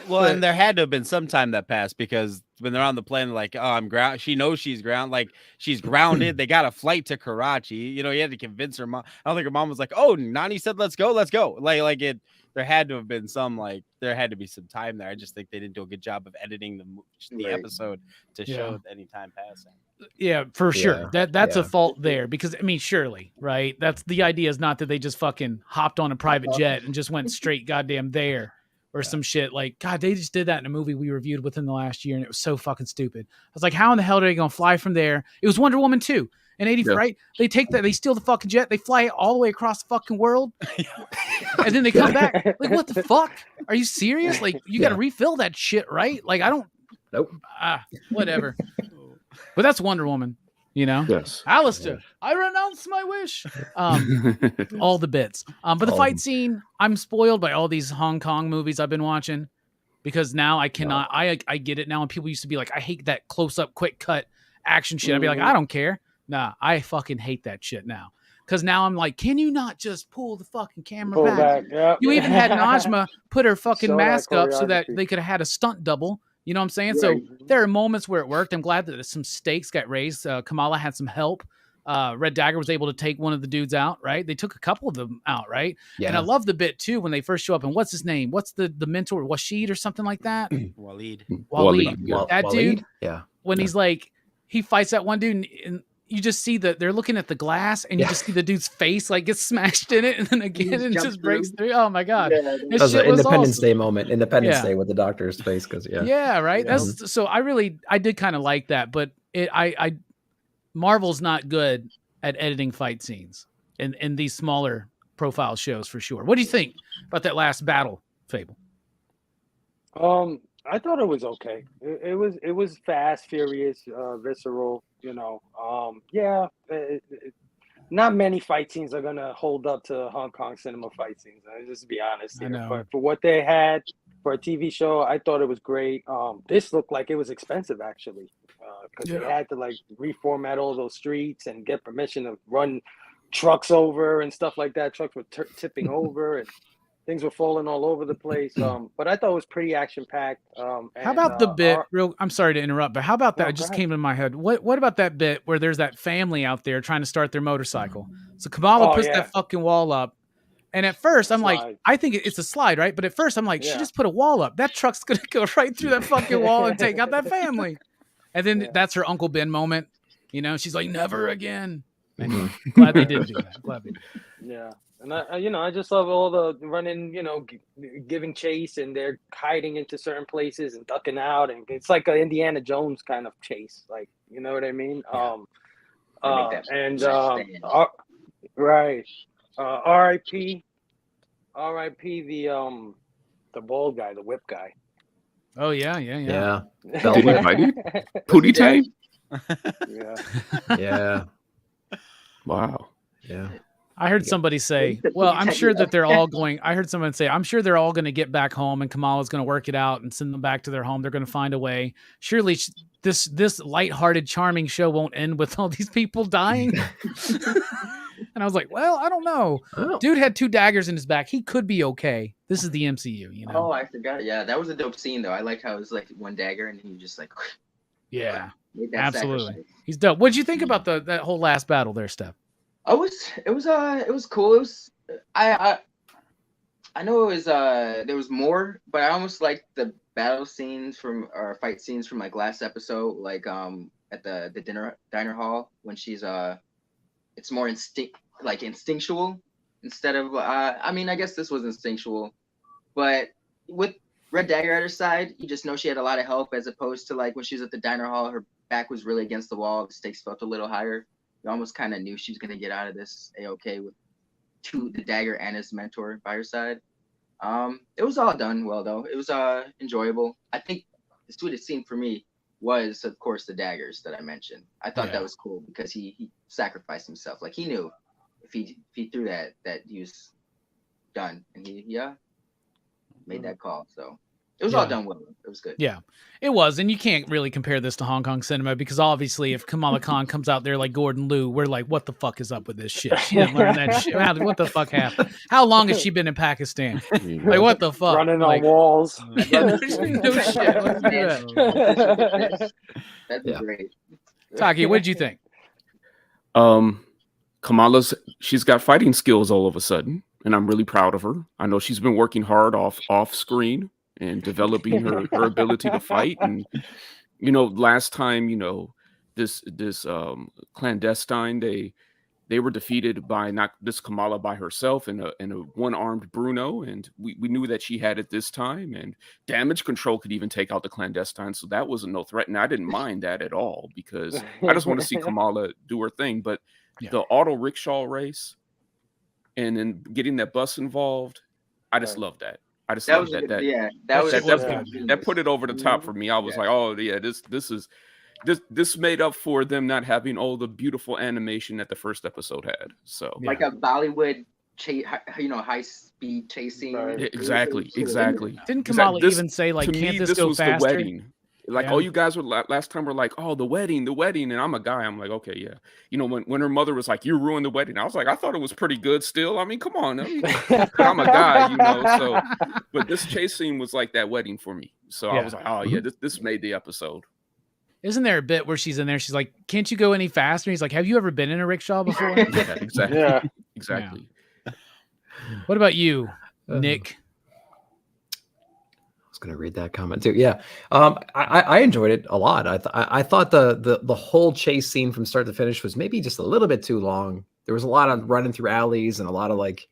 Well, and there had to have been some time that passed, because when they're on the plane, like, oh, I'm grounded. She knows she's grounded. Like she's grounded. They got a flight to Karachi. He had to convince her mom. I don't think her mom was like, oh, Nani said, let's go. Like it. There had to have been some like there had to be some time there. I just think they didn't do a good job of editing the episode to show any time passing. Yeah, for sure. That's a Yeah. fault there because I mean, surely, right? That's the idea is not that they just fucking hopped on a private jet and just went straight goddamn there or some shit. Like, God, they just did that in a movie we reviewed within the last year, and it was so fucking stupid. I was like, how in the hell are they gonna fly from there? It was Wonder Woman 2 in 80, right? They take that, they steal the fucking jet, they fly it all the way across the fucking world, and then they come back. Like, what the fuck? Are you serious? Like, you got to refill that shit, right? Like, I don't. Nope. Whatever. But that's Wonder Woman, you know? Yes. Alistair, I renounce my wish. All the bits. But the fight scene, I'm spoiled by all these Hong Kong movies I've been watching because now I cannot, I get it now. And people used to be like, I hate that close up, quick cut action shit. I'd be like, I don't care. Nah, I fucking hate that shit now. Because now I'm like, can you not just pull the fucking camera back? Yep. You even had Najma put her fucking Show that mask up so that choreography. they could have had a stunt double. You know what I'm saying? So there are moments where it worked. I'm glad that some stakes got raised. Kamala had some help. Red Dagger was able to take one of the dudes out, right? They took a couple of them out, right? Yeah. And I love the bit, too, when they first show up. And what's his name? What's the mentor? Washid or something like that? Waleed. Waleed. That dude, Waleed? Yeah. when he's like, he fights that one dude and you just see that they're looking at the glass and you just see the dude's face like gets smashed in it and then again and just breaks through. Oh my God. That was an Independence Day moment. Independence Day with the doctor's face. Cause right. That's so I did kind of like that, but Marvel's not good at editing fight scenes in these smaller profile shows for sure. What do you think about that last battle, Phable? I thought it was okay. It was fast, furious, visceral. You know, not many fight scenes are gonna hold up to Hong Kong cinema fight scenes. Just to be honest, but for what they had for a TV show, I thought it was great. This looked like it was expensive actually, because they had to like reformat all those streets and get permission to run trucks over and stuff like that. Trucks were tipping over and things were falling all over the place. But I thought it was pretty action packed. How about the bit? I'm sorry to interrupt, but how about that? It just came in my head. What about that bit where there's that family out there trying to start their motorcycle? So Kamala puts that fucking wall up, and at first I'm like, I think it's a slide, right? But at first I'm like, she just put a wall up. That truck's gonna go right through that fucking wall and take out that family. And then that's her Uncle Ben moment. You know, she's like, never again. Glad they didn't do that. Glad they did. Yeah. And I just love all the running, giving chase, and they're hiding into certain places and ducking out, and it's like an Indiana Jones kind of chase, like, you know what I mean? Right. R.I.P. The bald guy, the whip guy. Oh yeah. Did he fight it? Pootie Tang? Yeah. Wow. Yeah. I heard somebody say, well, I'm sure that they're all going. I heard someone say, I'm sure they're all going to get back home and Kamala's going to work it out and send them back to their home. They're going to find a way. Surely this lighthearted, charming show won't end with all these people dying. And I was like, well, I don't know. Dude had 2 daggers in his back. He could be okay. This is the MCU, you know? Oh, I forgot. Yeah, that was a dope scene, though. I like how it was like 1 dagger and he just like... Yeah, absolutely. He's dope. What'd you think about that whole last battle there, Steph? It was cool. It was I know it was there was more, but I almost liked the battle scenes or fight scenes from like last episode, like at the diner hall when she's it's more instinctual instead of I mean, I guess this was instinctual, but with Red Dagger at her side, you just know she had a lot of help as opposed to like when she was at the diner hall, her back was really against the wall, the stakes felt a little higher. You almost kind of knew she was going to get out of this A-okay with the Dagger and his mentor by her side. It was all done well, though. It was enjoyable. I think the sweetest scene for me was, of course, the daggers that I mentioned. I thought that was cool because he sacrificed himself. Like, he knew if he threw that he was done. And he made that call. So it was all done well. It was good. Yeah, it was. And you can't really compare this to Hong Kong cinema because obviously if Kamala Khan comes out there like Gordon Liu, we're like, what the fuck is up with this shit? She didn't learn that shit. What the fuck happened? How long has she been in Pakistan? Like, what the fuck? Running like, on walls. No shit. Let's do that. That'd be great. Taqi, what did you think? Kamala's, she's got fighting skills all of a sudden. and I'm really proud of her. I know she's been working hard off screen and developing her ability to fight. And last time, this clandestine, they were defeated by not this Kamala by herself and a one-armed Bruno, and we knew that she had it this time, and damage control could even take out the clandestine, so that was no threat, and I didn't mind that at all because I just want to see Kamala do her thing. But the auto rickshaw race and then getting that bus involved, I just love that. I just love that. That put it over the top for me. I was like, oh yeah, this made up for them not having all the beautiful animation that the first episode had. So like a Bollywood high speed chasing. Exactly. Didn't Kamala even say like, can't this go faster? The wedding. Like all you guys were last time were like, oh, the wedding, and I'm a guy. I'm like, okay, yeah. When her mother was like, you ruined the wedding, I was like, I thought it was pretty good still. I mean, come on, I'm a guy, So, but this chase scene was like that wedding for me. So I was like, oh yeah, this made the episode. Isn't there a bit where she's in there? She's like, can't you go any faster? And he's like, have you ever been in a rickshaw before? Yeah, exactly. Yeah. Exactly. Yeah. What about you, Nick? I was going to read that comment too. Yeah. I enjoyed it a lot. I thought the whole chase scene from start to finish was maybe just a little bit too long. There was a lot of running through alleys and a lot of like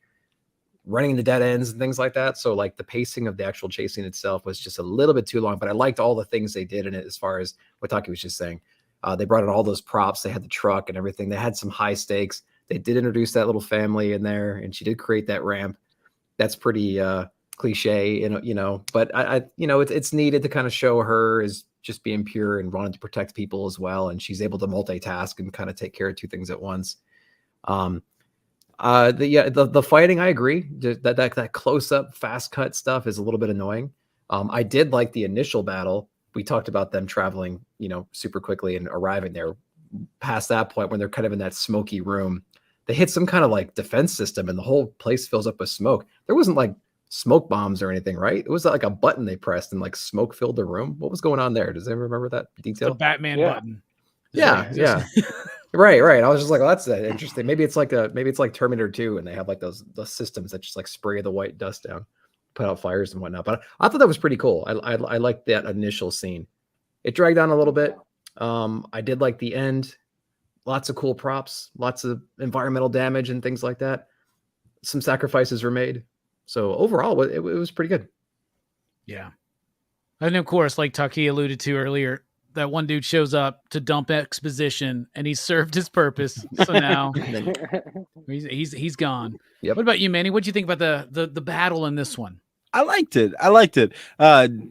running into dead ends and things like that. So like the pacing of the actual chasing itself was just a little bit too long, but I liked all the things they did in it as far as what Taqi was just saying. They brought in all those props. They had the truck and everything. They had some high stakes. They did introduce that little family in there, and she did create that ramp. That's pretty cliche, but I it's needed to kind of show her as just being pure and wanting to protect people as well. And she's able to multitask and kind of take care of two things at once. The fighting, I agree. That close up, fast cut stuff is a little bit annoying. I did like the initial battle. We talked about them traveling, super quickly and arriving there. Past that point, when they're kind of in that smoky room, they hit some kind of like defense system, and the whole place fills up with smoke. There wasn't like smoke bombs or anything, right? It was like a button they pressed and like smoke filled the room. What was going on there? Does anyone remember that detail? The Batman button. Yeah. Right. I was just like, well, that's interesting. Maybe it's like Terminator 2, and they have like those systems that just like spray the white dust down, put out fires and whatnot. But I thought that was pretty cool. I liked that initial scene. It dragged on a little bit. I did like the end. Lots of cool props, lots of environmental damage and things like that. Some sacrifices were made. So overall, it was pretty good. Yeah. And of course, like Taqi alluded to earlier, that one dude shows up to dump exposition, and he served his purpose. So now he's gone. Yep. What about you, Manny? What do you think about the battle in this one? I liked it.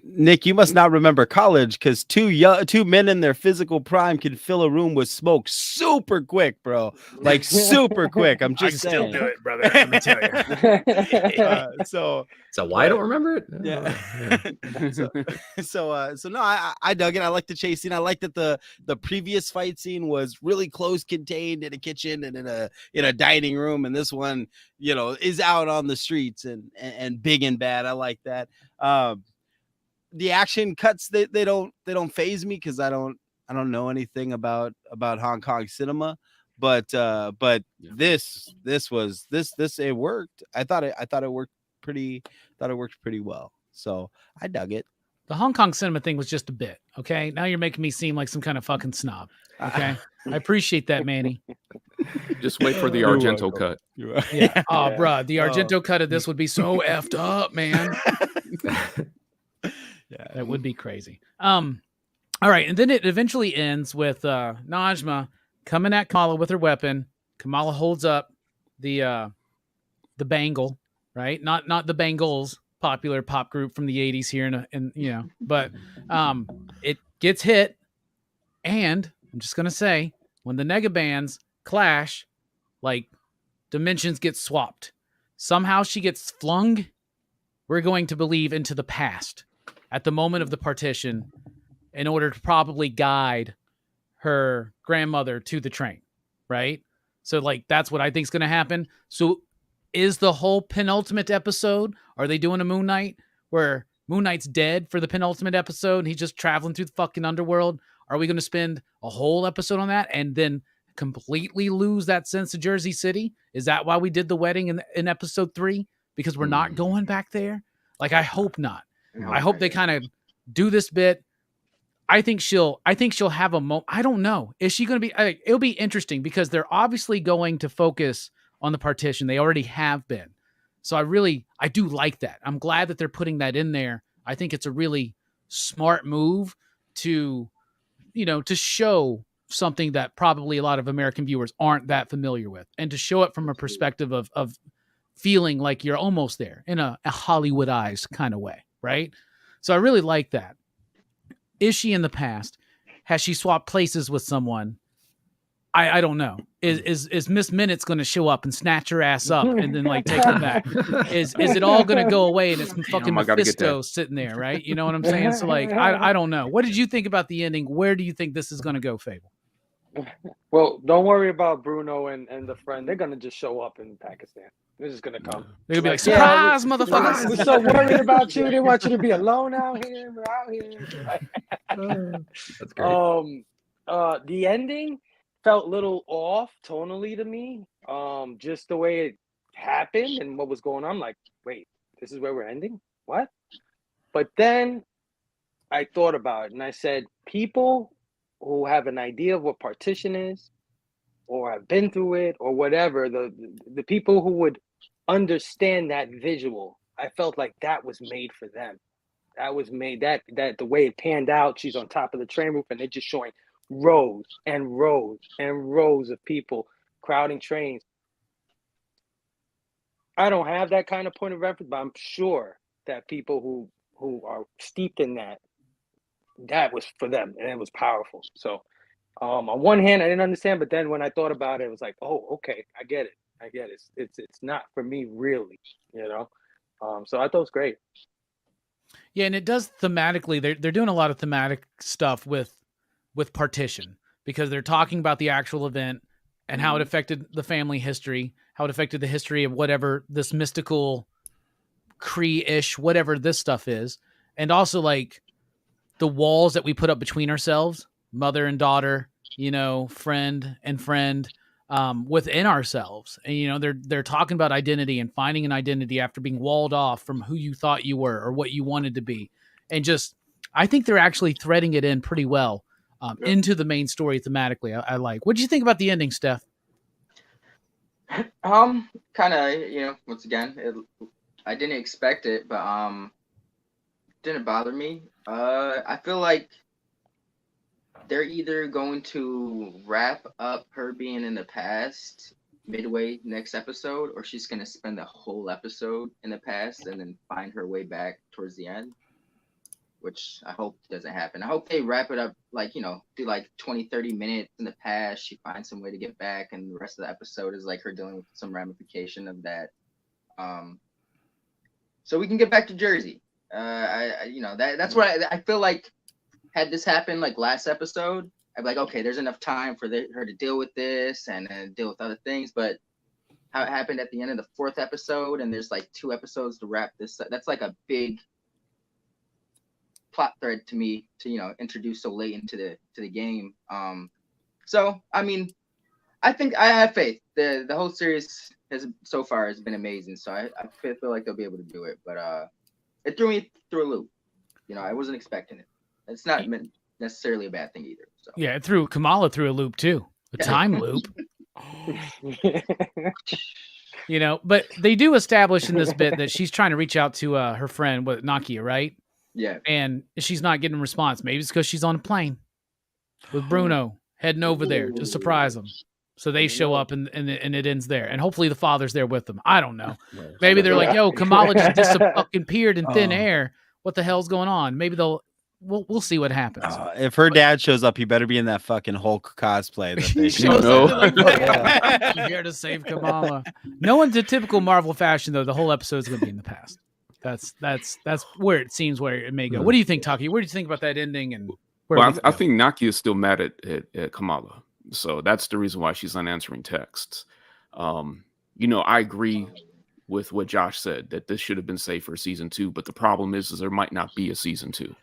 Nick, you must not remember college, because two men in their physical prime can fill a room with smoke super quick, bro. Like super quick. I'm just saying. Still do it, brother. Let me tell you. So why I don't remember it? Yeah. So no, I dug it. I like the chase scene. I like that the previous fight scene was really close contained in a kitchen and in a dining room, and this one, is out on the streets and big and bad. I like that. The action cuts, they don't faze me, because I don't know anything about Hong Kong cinema, but this it worked. I thought it worked pretty well. So I dug it. The Hong Kong cinema thing was just a bit. Okay. Now you're making me seem like some kind of fucking snob. Okay. I appreciate that, Manny. Just wait for the Argento cut. Yeah. Oh, bro, the Argento cut of this would be so effed up, man. Yeah, that would be crazy. All right, and then it eventually ends with Najma coming at Kamala with her weapon. Kamala holds up the bangle, right? Not the Bangles, popular pop group from the 80s here, but it gets hit, and I'm just gonna say, when the Negabands clash, like dimensions get swapped. Somehow she gets flung, we're going to believe, into the past at the moment of the partition in order to probably guide her grandmother to the train, right? So like that's what I think is going to happen. So is the whole penultimate episode, are they doing a Moon Knight where Moon Knight's dead for the penultimate episode and he's just traveling through the fucking underworld? Are we going to spend a whole episode on that and then completely lose that sense of Jersey City? Is that why we did the wedding in episode 3? Because we're not going back there? Like, I hope not. I hope they kind of do this bit. I think she'll have a moment. I don't know. Is she going to be, it'll be interesting because they're obviously going to focus on the partition. They already have been. So I do like that. I'm glad that they're putting that in there. I think it's a really smart move to show something that probably a lot of American viewers aren't that familiar with, and to show it from a perspective of feeling like you're almost there in a Hollywoodized kind of way. Right. So I really like that. Is she in the past? Has she swapped places with someone? I don't know. Is Miss Minutes going to show up and snatch her ass up and then like take her back? Is it all going to go away and it's fucking Mephisto sitting there, right? You know what I'm saying? So like, I don't know. What did you think about the ending? Where do you think this is going to go, Phable? Well, don't worry about Bruno and the friend. They're going to just show up in Pakistan. They're just going to come. They're going to be like, surprise, motherfuckers. We're so worried about you. They want you to be alone out here. We're out here. That's great. The ending felt a little off tonally to me. Just the way it happened and what was going on. I'm like, wait, this is where we're ending? What? But then I thought about it and I said, people who have an idea of what partition is or have been through it or whatever, the people who would understand that visual, I felt like that was made for them. That was made, that the way it panned out, she's on top of the train roof and they're just showing rows and rows and rows of people crowding trains. I don't have that kind of point of reference, but I'm sure that people who are steeped in that was for them and it was powerful. So on one hand I didn't understand, but then when I thought about it, it was like, oh, okay, I get it. It's not for me really, so I thought it was great. Yeah, and it does thematically. They're doing a lot of thematic stuff with partition because they're talking about the actual event and how it affected the family history, how it affected the history of whatever this mystical Cree-ish, whatever this stuff is. And also like the walls that we put up between ourselves, mother and daughter, friend and friend, within ourselves. And, they're talking about identity and finding an identity after being walled off from who you thought you were or what you wanted to be. And I think they're actually threading it in pretty well into the main story thematically. I like. What did you think about the ending, Steph? Kind of, once again, I didn't expect it, but didn't bother me. I feel like they're either going to wrap up her being in the past midway next episode, or she's going to spend the whole episode in the past and then find her way back towards the end, which I hope doesn't happen. I hope they wrap it up like, do like 20-30 minutes in the past. She finds some way to get back, and the rest of the episode is like her dealing with some ramification of that. So we can get back to Jersey. That's what I feel like. Had this happened like last episode, I'd be like, okay, there's enough time for her to deal with this and deal with other things. But how it happened at the end of the 4th episode, and there's like 2 episodes to wrap this up. That's like a big plot thread to me to introduce so late into the game. So I mean, I think I have faith. The whole series has been amazing. So I feel like they'll be able to do it. But it threw me through a loop. I wasn't expecting it. It's not necessarily a bad thing either. So. Yeah, it threw Kamala through a loop too, a time loop. But they do establish in this bit that she's trying to reach out to her friend, Nakia, right? Yeah. And she's not getting a response. Maybe it's because she's on a plane with Bruno heading over there to surprise them. So they show up and it ends there. And hopefully the father's there with them. I don't know. Maybe they're like, yo, Kamala just disappeared in thin air. What the hell's going on? Maybe we'll see what happens. If her dad shows up, he better be in that fucking Hulk cosplay that they shows up. I'm here to save Kamala. No one's a typical Marvel fashion, though. The whole episode is going to be in the past. That's where it seems where it may go. What do you think, Taqi? What do you think about that ending? And I think Nakia is still mad at Kamala, so that's the reason why she's not answering texts. I agree with what Josh said that this should have been saved for season 2, but the problem is there might not be a season 2.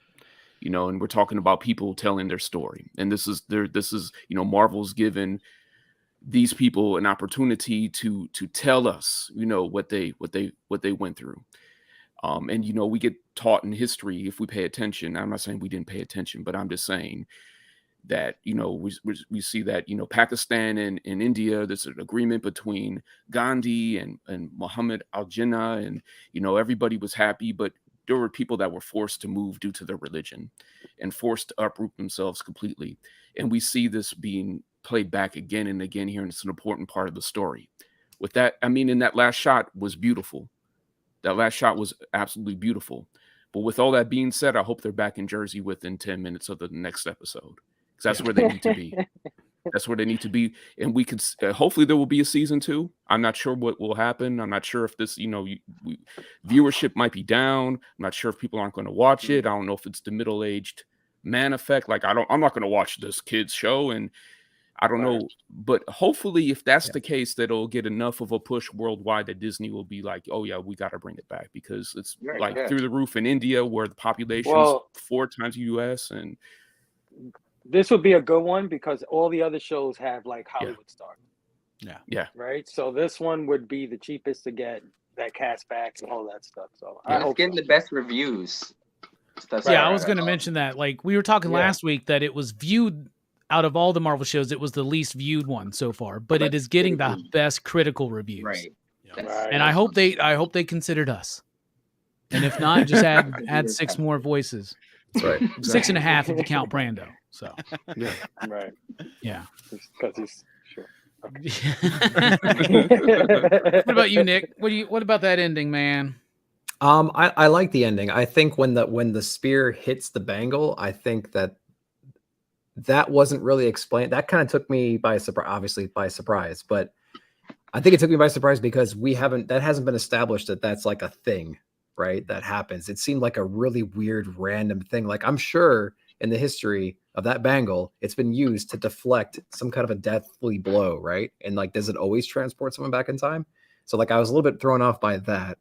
And we're talking about people telling their story, and this is Marvel's given these people an opportunity to tell us, what they went through. And we get taught in history if we pay attention. I'm not saying we didn't pay attention, but I'm just saying that we see that Pakistan and India, there's an agreement between Gandhi and Muhammad al-Jinnah, and everybody was happy, but there were people that were forced to move due to their religion and forced to uproot themselves completely. And we see this being played back again and again here, and it's an important part of the story. With that, I mean, and that last shot was beautiful. That last shot was absolutely beautiful. But with all that being said, I hope they're back in Jersey within 10 minutes of the next episode, because that's where they need to be. That's where they need to be. And we could hopefully there will be a season 2. I'm not sure what will happen. I'm not sure if this, viewership might be down. I'm not sure if people aren't going to watch it. I don't know if it's the middle-aged man effect. Like, I'm not going to watch this kid's show, and I don't know. But hopefully, if that's the case, that it'll get enough of a push worldwide that Disney will be like, oh yeah, we got to bring it back, because it's through the roof in India, where the population is 4 times the US. And this would be a good one because all the other shows have like Hollywood stars. Yeah. Right. So this one would be the cheapest to get that cast back and all that stuff. So I hope getting the best reviews. I was going to mention that. Like, we were talking last week that it was viewed out of all the Marvel shows, it was the least viewed one so far, but it is getting the best critical reviews. Right. And I hope they considered us. And if not, just add 6 more voices. That's right. 6.5 if you count Brando. So yeah. Right. Yeah. Because he's sure. What about you, Nick? What about that ending, man? I like the ending. I think when the spear hits the bangle, I think that wasn't really explained. That kind of took me by surprise, but I think it took me by surprise because that hasn't been established that that's like a thing, right? That happens. It seemed like a really weird, random thing. Like, I'm sure in the history of that bangle, it's been used to deflect some kind of a deathly blow, right? And like, does it always transport someone back in time? So like, I was a little bit thrown off by that,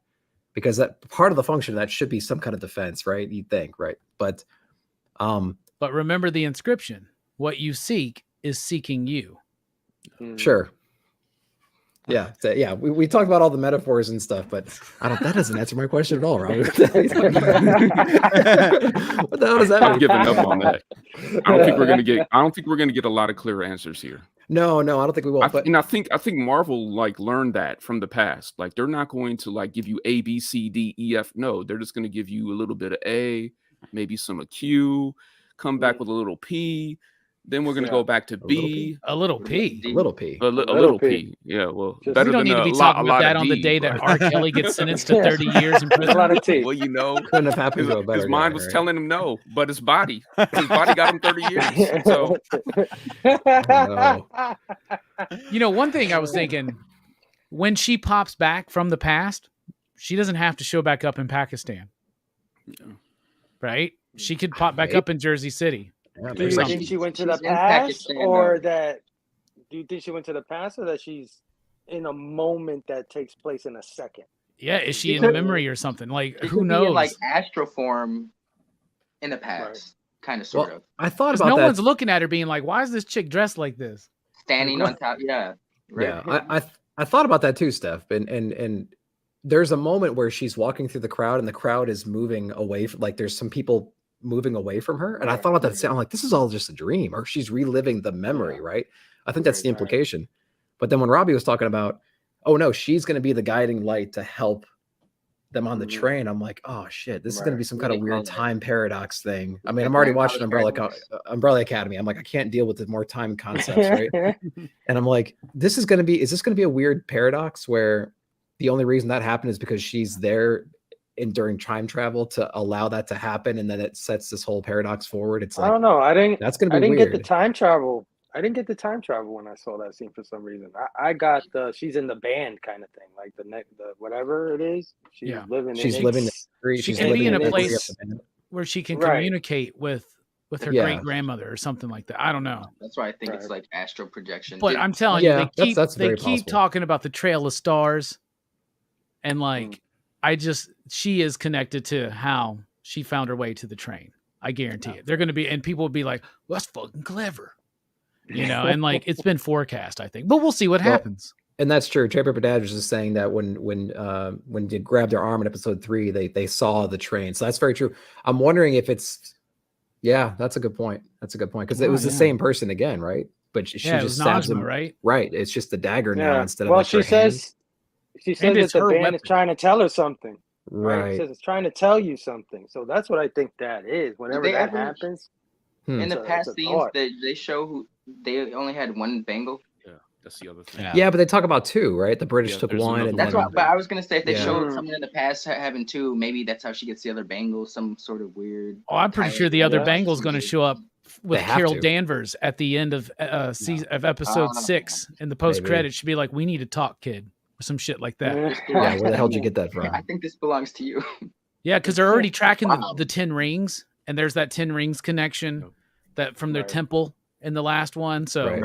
because that part of the function, that should be some kind of defense, right? You'd think, right? But remember the inscription: what you seek is seeking you. Sure. Yeah. So, yeah. We talked about all the metaphors and stuff, but that doesn't answer my question at all, Robbie. What the hell does that mean? I'm giving up on that. I don't think we're gonna get a lot of clear answers here. No, I don't think we will. I think Marvel like learned that from the past. Like, they're not going to like give you A, B, C, D, E, F. No, they're just going to give you a little bit of A, maybe some of Q, come back with a little P. Then we're going to go back to B. A little P. A little P. A little P. Yeah, well, we don't need to be talking about that on the day that R. Kelly gets sentenced to 30 years in prison. A lot of T. Well, couldn't have happened to a better his mind was telling him no, but his body got him 30 years. So, one thing I was thinking, when she pops back from the past, she doesn't have to show back up in Pakistan. Yeah. Right? She could pop back up in Jersey City. Yeah, do you think she went to the past, or that? Do you think she went to the past, or that she's in a moment that takes place in a second? Yeah, is she in a memory or something? Like, who knows? Like astral form in the past, kind of, sort of. I thought about that. No one's looking at her, being like, "Why is this chick dressed like this?" Standing on top. Yeah. Right. Yeah, I thought about that too, Steph. And there's a moment where she's walking through the crowd, and the crowd is moving away. Like, there's some people moving away from her, and I thought about that. I'm like, this is all just a dream, or she's reliving the memory, right? I think that's the implication. But then when Robbie was talking about, oh no, she's going to be the guiding light to help them on the train, I'm like, oh shit, this is going to be some kind of weird time paradox thing. I mean, I'm already watching Umbrella Academy. I'm like, I can't deal with the more time concepts, right? And I'm like, is this going to be a weird paradox where the only reason that happened is because she's there during time travel to allow that to happen, and then it sets this whole paradox forward? It's like, I don't know. That's gonna be I didn't weird. get the time travel. I didn't get the time travel when I saw that scene for some reason. I got the she's in the band kind of thing, like the whatever it is. She's living. She's living. She can be in a place where she can communicate with her great grandmother or something like that. I don't know. That's why I think it's like astral projection. But I'm telling you, they keep talking about the Trail of Stars, and like. She is connected to how she found her way to the train. I guarantee it. They're going to be, and people will be like, well, that's fucking clever. you know, and like it's been forecast, I think, but we'll see what happens. And that's true. Trey Paper Dad was just saying that when they grabbed their arm in episode 3, they saw the train. So that's very true. I'm wondering if it's, that's a good point. That's a good point because it was the same person again, right? But she just stabs him, right? Right. It's just the dagger now instead of. Well, like she her hand. says that the band is trying to tell her something. Right. It says it's trying to tell you something. So that's what I think that is. Whenever that happens. In the past scenes, they show who they only had one bangle. That's the other thing. Yeah, but they talk about 2, right? The British took one, and that's then, what. But I was gonna say if they showed someone in the past having 2, maybe that's how she gets the other bangle. Some sort of weird. Oh, I'm pretty sure the other bangle's going to show up with Carol to. Danvers at the end of season of episode 6 in the post credits. Should be like, "We need to talk, kid," or some shit like that. Yeah, where the hell did you get that from? I think this belongs to you. Yeah, because they're already tracking the 10 rings, and there's that 10 rings connection that from their temple in the last one. So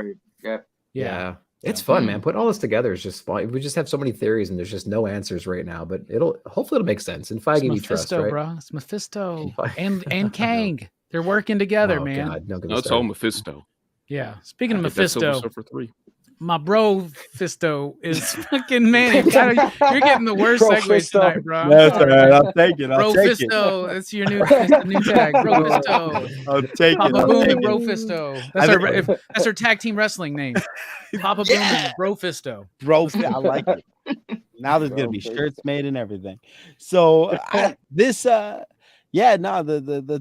yeah. It's fun, man. Putting all this together is just fun. We just have so many theories, and there's just no answers right now. But hopefully it'll make sense. And Feige, we trust, right? Bro. It's Mephisto and Kang. They're working together, man. God, no, it's all Mephisto. Yeah. Speaking of Mephisto, for 3. My bro Fisto is fucking man. You're getting the worst segue tonight, bro. That's all right. I'll take it. Bro Fisto. That's your new tag. Bro Fisto. I'll take Papa it. Boom and Bro Fisto. That's our tag team wrestling name. Papa Boom and Bro Fisto. I like it. Now there's gonna be shirts made and everything. So the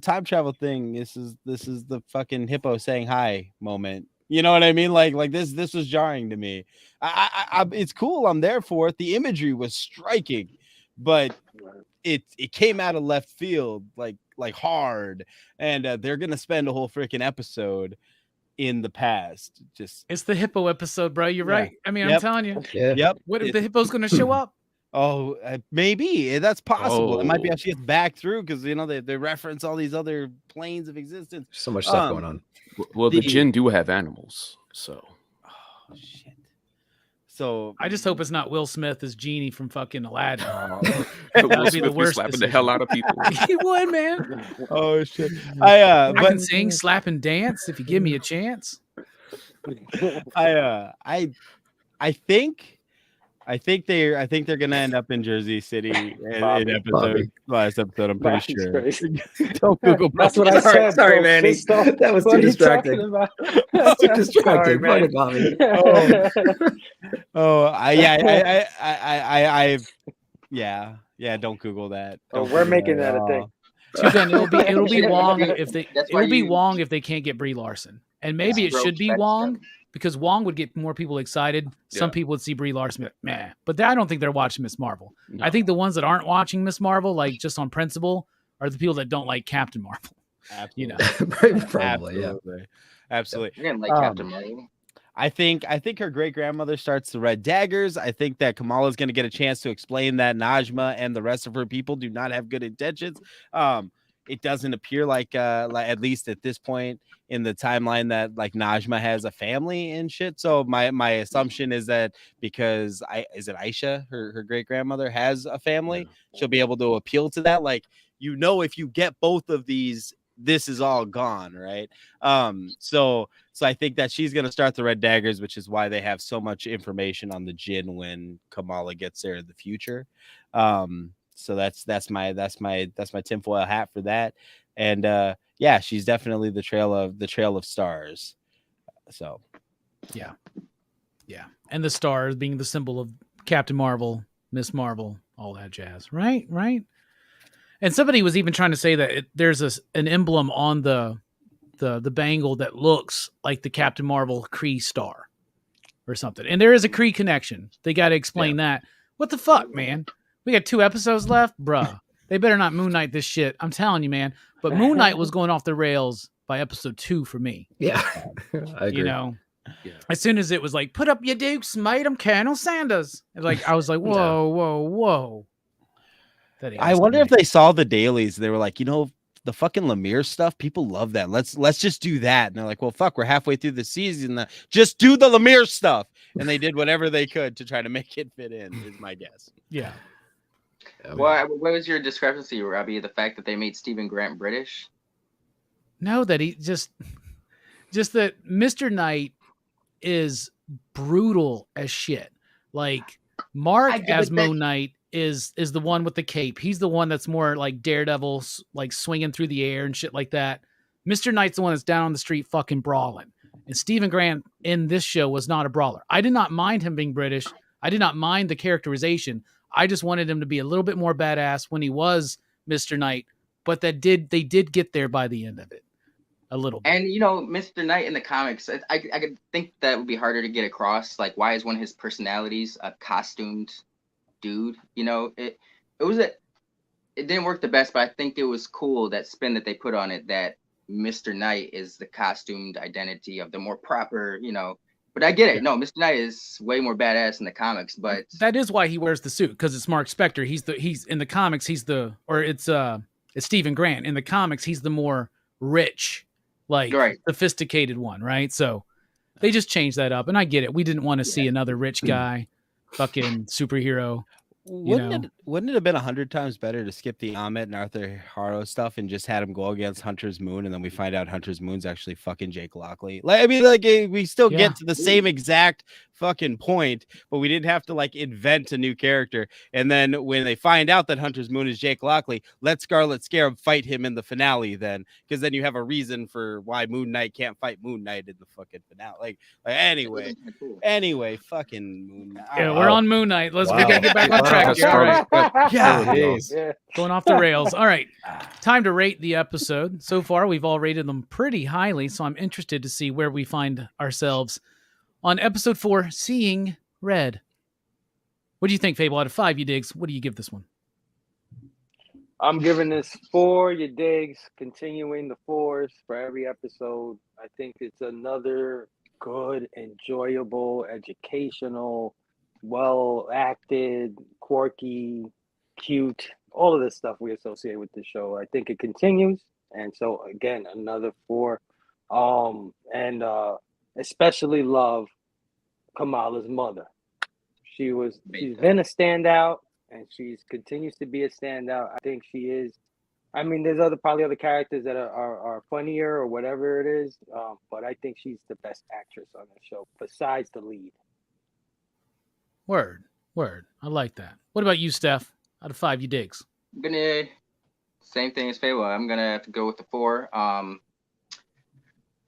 time travel thing. This is the fucking hippo saying hi moment. You know what I mean? Like this was jarring to me. I it's cool. I'm there for it. The imagery was striking, but it came out of left field, like hard. And they're gonna spend a whole freaking episode in the past. It's the hippo episode, bro. You're right. I mean, I'm telling you. Yep. What if the hippo's gonna show up? Oh, maybe that's possible. It might be how she gets back through because they reference all these other planes of existence. So much stuff going on. Well, the Jinn do have animals, so. Oh shit! So I just hope it's not Will Smith as Genie from fucking Aladdin. Will Smith be the worst. Slapping the hell out of people. He would, man. Oh shit! I can sing, slap, and dance if you give me a chance. I think they're gonna end up in Jersey City in last episode. I'm pretty sure. Don't Google. That's what I said. Sorry, Manny. That was too distracting. That's too distracting. Sorry, Bobby. Don't Google that. We're making that a thing. It'll be Wong if they can't get Brie Larson, and maybe it should be Wong. Because Wong would get more people excited. Some people would see Brie Larson, but I don't think they're watching Miss Marvel. No. I think the ones that aren't watching Miss Marvel, like just on principle, are the people that don't like Captain Marvel. Absolutely. You know, probably, absolutely. You're gonna like Captain Marvel. I think her great grandmother starts the Red Daggers. I think that Kamala's going to get a chance to explain that Najma and the rest of her people do not have good intentions. It doesn't appear like at least at this point in the timeline that like Najma has a family and shit. So my assumption is that because Aisha, her great grandmother, has a family, she'll be able to appeal to that. Like, if you get both of these, this is all gone, right? So I think that she's gonna start the Red Daggers, which is why they have so much information on the Jinn when Kamala gets there in the future. So that's my tinfoil hat for that. And she's definitely the trail of stars. So yeah. And the stars being the symbol of Captain Marvel, Miss Marvel, all that jazz. Right. And somebody was even trying to say that there's an emblem on the bangle that looks like the Captain Marvel Kree star or something. And there is a Kree connection. They got to explain that. What the fuck, man? We got 2 episodes left, bruh. They better not Moon Knight this shit. I'm telling you, man. But Moon Knight was going off the rails by episode 2 for me. Yeah, I agree. As soon as it was like, put up your dukes, mate. I'm Colonel Sanders. And I was like, whoa. I wonder if they saw the dailies. They were like, the fucking Lemire stuff. People love that. Let's just do that. And they're like, well, fuck, we're halfway through the season. Just do the Lemire stuff. And they did whatever they could to try to make it fit in. Is my guess. Yeah. Well, what was your discrepancy, Robbie? The fact that they made Stephen Grant British? No, that he just just that Mr. Knight is brutal as shit. Like Mark as Moon Knight is the one with the cape. He's the one that's more like Daredevil, like swinging through the air and shit like that. Mr. Knight's the one that's down on the street fucking brawling. And Stephen Grant in this show was not a brawler. I did not mind him being British. I did not mind the characterization. I just wanted him to be a little bit more badass when he was Mr. Knight, but they did get there by the end of it. A little bit. And Mr. Knight in the comics, I could think that would be harder to get across. Like, why is one of his personalities a costumed dude? It didn't work the best, but I think it was cool, that spin that they put on it, that Mr. Knight is the costumed identity of the more proper, But I get it. No, Mr. Knight is way more badass in the comics, but that is why he wears the suit, because it's Mark Spector. He's in the comics. It's Stephen Grant in the comics. He's the more rich, like sophisticated one, right? So they just changed that up, and I get it. We didn't want to see another rich guy, fucking superhero. Wouldn't it have been 100 times better to skip the Ahmet and Arthur Harrow stuff and just had him go against Hunter's Moon, and then we find out Hunter's Moon's actually fucking Jake Lockley? We still get to the same exact fucking point, but we didn't have to invent a new character. And then when they find out that Hunter's Moon is Jake Lockley, let Scarlet Scarab fight him in the finale, then, because then you have a reason for why Moon Knight can't fight Moon Knight in the fucking finale. Anyway, fucking Moon Knight. Yeah, we're on Moon Knight. We gotta get back on track. All right. Yeah. Going off the rails. All right. Time to rate the episode. So far, we've all rated them pretty highly, so I'm interested to see where we find ourselves on episode 4, Seeing Red. What do you think, Phable? Out of 5, you digs, what do you give this one? I'm giving this 4, you digs, continuing the 4s for every episode. I think it's another good, enjoyable, educational, well-acted, quirky, cute, all of this stuff we associate with the show. I think it continues. And so, again, another 4. And especially love Kamala's mother. She's been a standout, and she continues to be a standout. I think she is. I mean, there's probably other characters that are funnier or whatever it is, but I think she's the best actress on the show besides the lead. Word. I like that. What about you, Steph? Out of 5, you digs? I'm gonna same thing as Phable. I'm gonna have to go with the 4.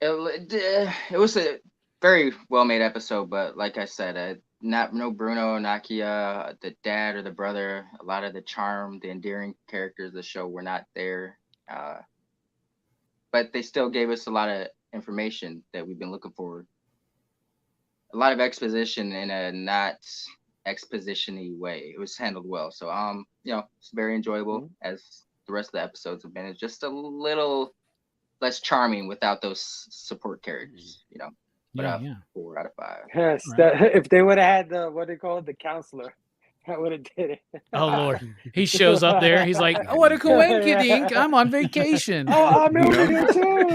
It was a very well made episode, but like I said, no Bruno, Nakia, the dad or the brother. A lot of the charm, the endearing characters of the show were not there, but they still gave us a lot of information that we've been looking for. A lot of exposition in a not exposition-y way. It was handled well. So it's very enjoyable, as the rest of the episodes have been. It's just a little less charming without those support characters, But 4 out of 5. Yes, if they would have had the counselor, that would have did it. Oh Lord, he shows up there. He's like, "Oh, what a coinkydink! I'm on vacation." Oh, I'm over here too.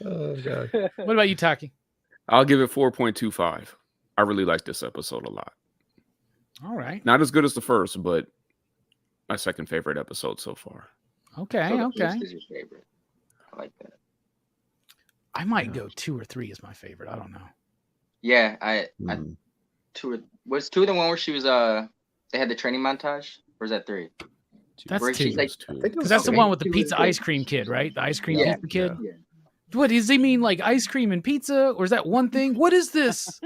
Oh god. What about you, Taqi? I'll give it 4.25. I really like this episode a lot. All right. Not as good as the first, but my second favorite episode so far. Okay. So the first is your favorite. I like that. I might go 2 or 3 is my favorite. I don't know. Yeah, I 2 was 2 the one where she was they had the training montage, or is that 3? That's where 2. she's like, because that's the one with the pizza ice cream kid, right? The ice cream pizza kid. Yeah. What does he mean, like ice cream and pizza, or is that one thing? What is this?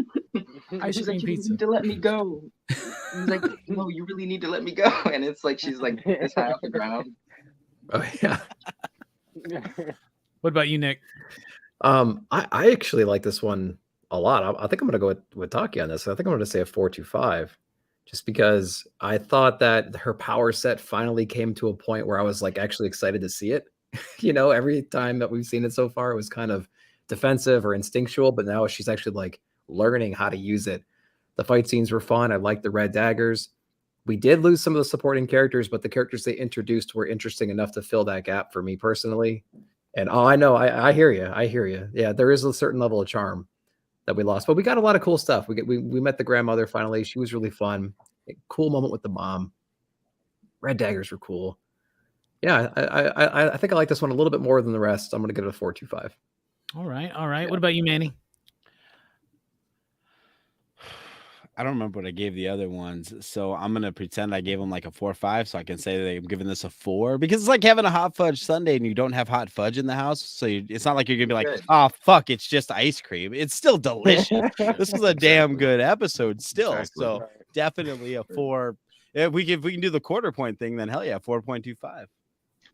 Ice cream pizza. You need to let me go. He's like, no, you really need to let me go. And it's like she's like this high off the ground. Oh yeah. What about you, Nick? I actually like this one a lot. I think I'm gonna go with Taqi on this. I think I'm gonna say a 4.25, just because I thought that her power set finally came to a point where I was actually excited to see it. Every time that we've seen it so far, it was kind of defensive or instinctual, but now she's actually learning how to use it. The fight scenes were fun. I liked the red daggers. We did lose some of the supporting characters, but the characters they introduced were interesting enough to fill that gap for me personally. And I know, I hear you. I hear you. Yeah, there is a certain level of charm that we lost, but we got a lot of cool stuff. We met the grandmother finally. She was really fun. Cool moment with the mom. Red daggers were cool. Yeah, I think I like this one a little bit more than the rest. I'm going to give it a 4.25. All right. Yeah. What about you, Manny? I don't remember what I gave the other ones, so I'm gonna pretend I gave them like a 4.5, so I can say that I'm giving this a 4 because it's like having a hot fudge sundae and you don't have hot fudge in the house, so it's not like you're gonna be like, oh fuck, it's just ice cream. It's still delicious. This was a damn good episode, still. Exactly. So definitely a 4. If we can do the quarter point thing, then hell yeah, 4.25.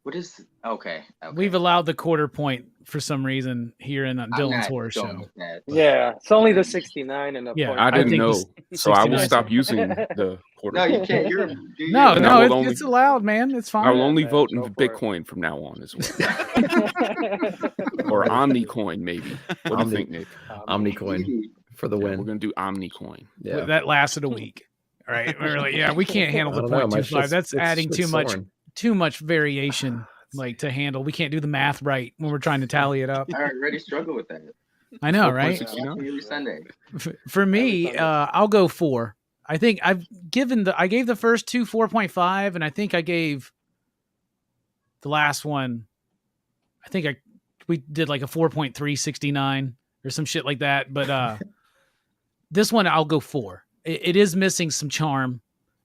What is okay? We've allowed the quarter point for some reason here in Dylan's horror show. Yeah, it's only the 69 and the Yeah, point. I didn't think know, it's so I will 69. stop using the quarter. No, you point. can't. You're No, And I will it's allowed, man. It's fine. I will only man, vote in go for it. Bitcoin from now on as well, or OmniCoin maybe. What do you think, Nick? Omnicoin for the Yeah, win. we're gonna do OmniCoin. Yeah. That lasted a week. All right. We're like, yeah, we can't handle I the don't know, my 0.25. shit's- That's it's- adding it's too much soaring. variation like to handle. We can't do the math right when we're trying to tally it up. I already struggle with that. I know, right? 4.69? Every Sunday. For me, Sunday. I'll go 4. I think I gave the first two 4.5, and I think I gave the last one. I think we did like a 4.369 or some shit like that. But this one I'll go 4. It is missing some charm,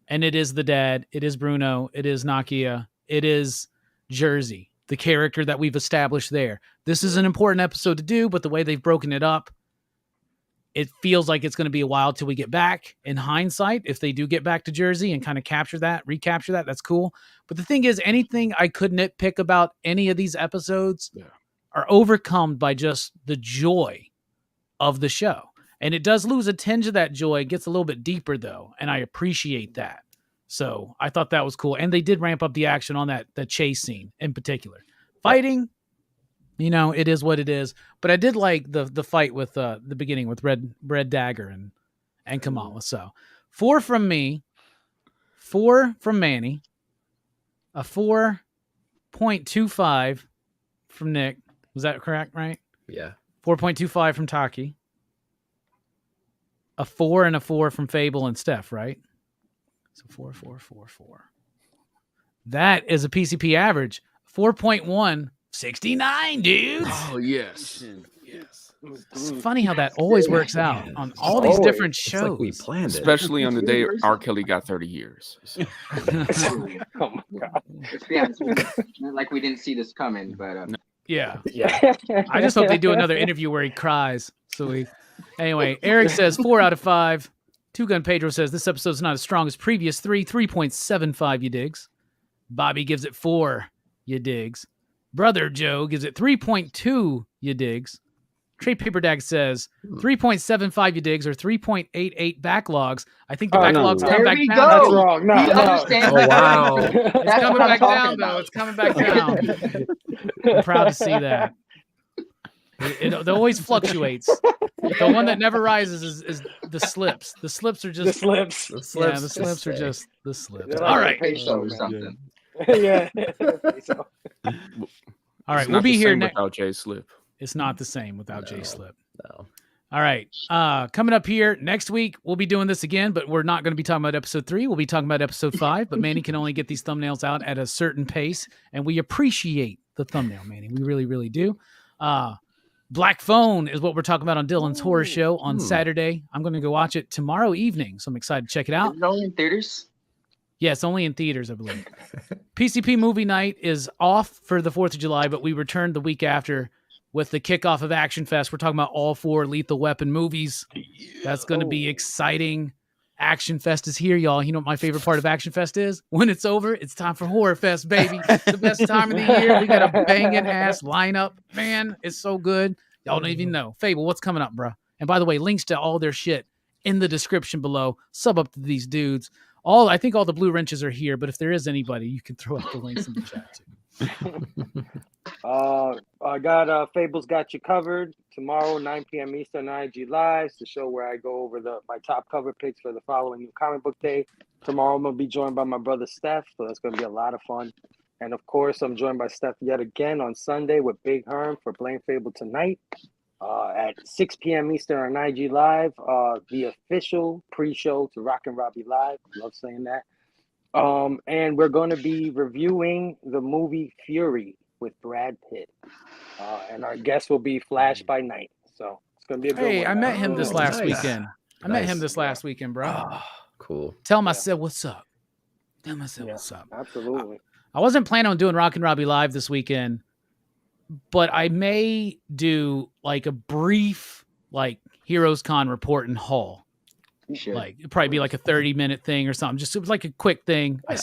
and it is the dad. It is Bruno. It is Nakia. It is Jersey, the character that we've established there. This is an important episode to do, but the way they've broken it up, it feels like it's going to be a while till we get back. In hindsight, if they do get back to Jersey and kind of recapture that, that's cool. But the thing is, anything I could nitpick about any of these episodes are overcome by just the joy of the show. And it does lose a tinge of that joy. It gets a little bit deeper, though, and I appreciate that. So I thought that was cool. And they did ramp up the action on the chase scene in particular. Fighting, it is what it is. But I did like the fight with the beginning with Red Dagger and Kamala. So 4 from me, 4 from Manny, a 4.25 from Nick. Was that correct, right? Yeah. 4.25 from Taqi. A 4 and a 4 from Phable and Steph, right? So 4. That is a PCP average. 4.169, dudes. Oh yes. It's funny how that always works out on all these different It's shows. like we planned it. Especially on the day R. Kelly got 30 years. Oh my god. Let's be honest. Not like we didn't see this coming, but Yeah. Yeah. I just hope they do another interview where he cries. Anyway, Eric says 4 out of 5. Two Gun Pedro says this episode's not as strong as previous 3.75, you digs. Bobby gives it 4, you digs. Brother Joe gives it 3.2, you digs. Trade Paper Dag says 3.75, you digs, or 3.88 backlogs. I think the backlogs come There back we down. go. That's wrong. No, He no. understands. Oh, wow. It's coming back down, though. It's coming back down. I'm proud to see that. It always fluctuates. The one that never rises is the slips. The slips are The just slips. The yeah. The slips slips are stay. just the slips. They're All like right, a peso or something. Yeah. So, all right. It's We'll not be the here same next. without Jay Slip. It's not the same without J No. Slip. No. All right. Coming up here next week, we'll be doing this again, but we're not going to be talking about episode 3. We'll be talking about episode 5. But Manny can only get these thumbnails out at a certain pace, and we appreciate the thumbnail, Manny. We really, really do. Black Phone is what we're talking about on Dylan's Horror Show on Saturday. I'm going to go watch it tomorrow evening, so I'm excited to check it out. Is it only in theaters? Yeah, it's only in theaters, I believe. PCP Movie Night is off for the 4th of July, but we return the week after with the kickoff of Action Fest. We're talking about all 4 Lethal Weapon movies. That's going to be exciting. Action Fest is here, y'all. You know what my favorite part of Action Fest is? When it's over, it's time for Horror Fest, baby. The best time of the year. We got a banging ass lineup. Man, it's so good. Y'all don't even know. Phable, what's coming up, bro? And by the way, links to all their shit in the description below. Sub up to these dudes. I think all the blue wrenches are here, but if there is anybody, you can throw up the links in the chat too. I got Fable's got you covered tomorrow, 9 p.m. Eastern, IG Live, the show where I go over my top cover picks for the following new comic book day. Tomorrow I'm gonna be joined by my brother Steph, so that's gonna be a lot of fun. And of course, I'm joined by Steph yet again on Sunday with Big Herm for Blame Fable Tonight at 6 p.m. Eastern on IG Live, the official pre-show to Rockin Robbie Live. Love saying that. And we're going to be reviewing the movie Fury with Brad Pitt. And our guest will be Flash by Night. So it's going to be a good one. Hey, I met him this last nice. weekend. I met him this last weekend, bro. Oh, cool. Tell him I Yeah. said, what's up? Tell him I said, Yeah. what's up? Absolutely. I wasn't planning on doing Rockin Robbie live this weekend, but I may do like a brief like Heroes Con report and haul. You should. Like it'd probably be like a 30-minute thing or something. Just it was like a quick thing. I Yeah.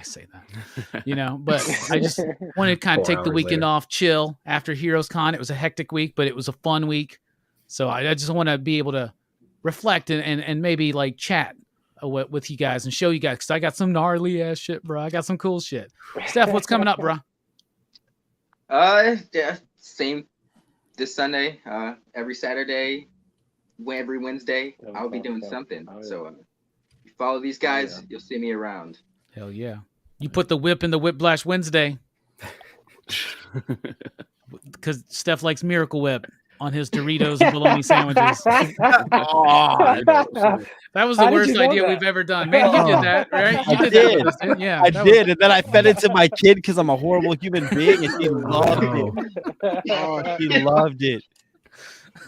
say that, you know, but I just wanted to kind of 4 take the hours weekend later. off, chill after Heroes Con. It was a hectic week, but it was a fun week. So I just want to be able to reflect and maybe like chat with you guys and show you guys. Cause I got some gnarly ass shit, bro. I got some cool shit. Steph, what's coming up, bro? Yeah, same this Sunday. Every Saturday, every Wednesday, I'll be doing something. Oh, yeah. So if you follow these guys, yeah. you'll see me around. Hell yeah. You put the whip in the Whiplash Wednesday. Because Steph likes Miracle Whip on his Doritos and bologna sandwiches. That was the How did worst you know idea that? we've ever done. Man, you did that, right? You I did did. that with us, didn't you? Yeah. I that was- did, and then I fed it to my kid because I'm a horrible human being, and she loved it. Oh, she loved it.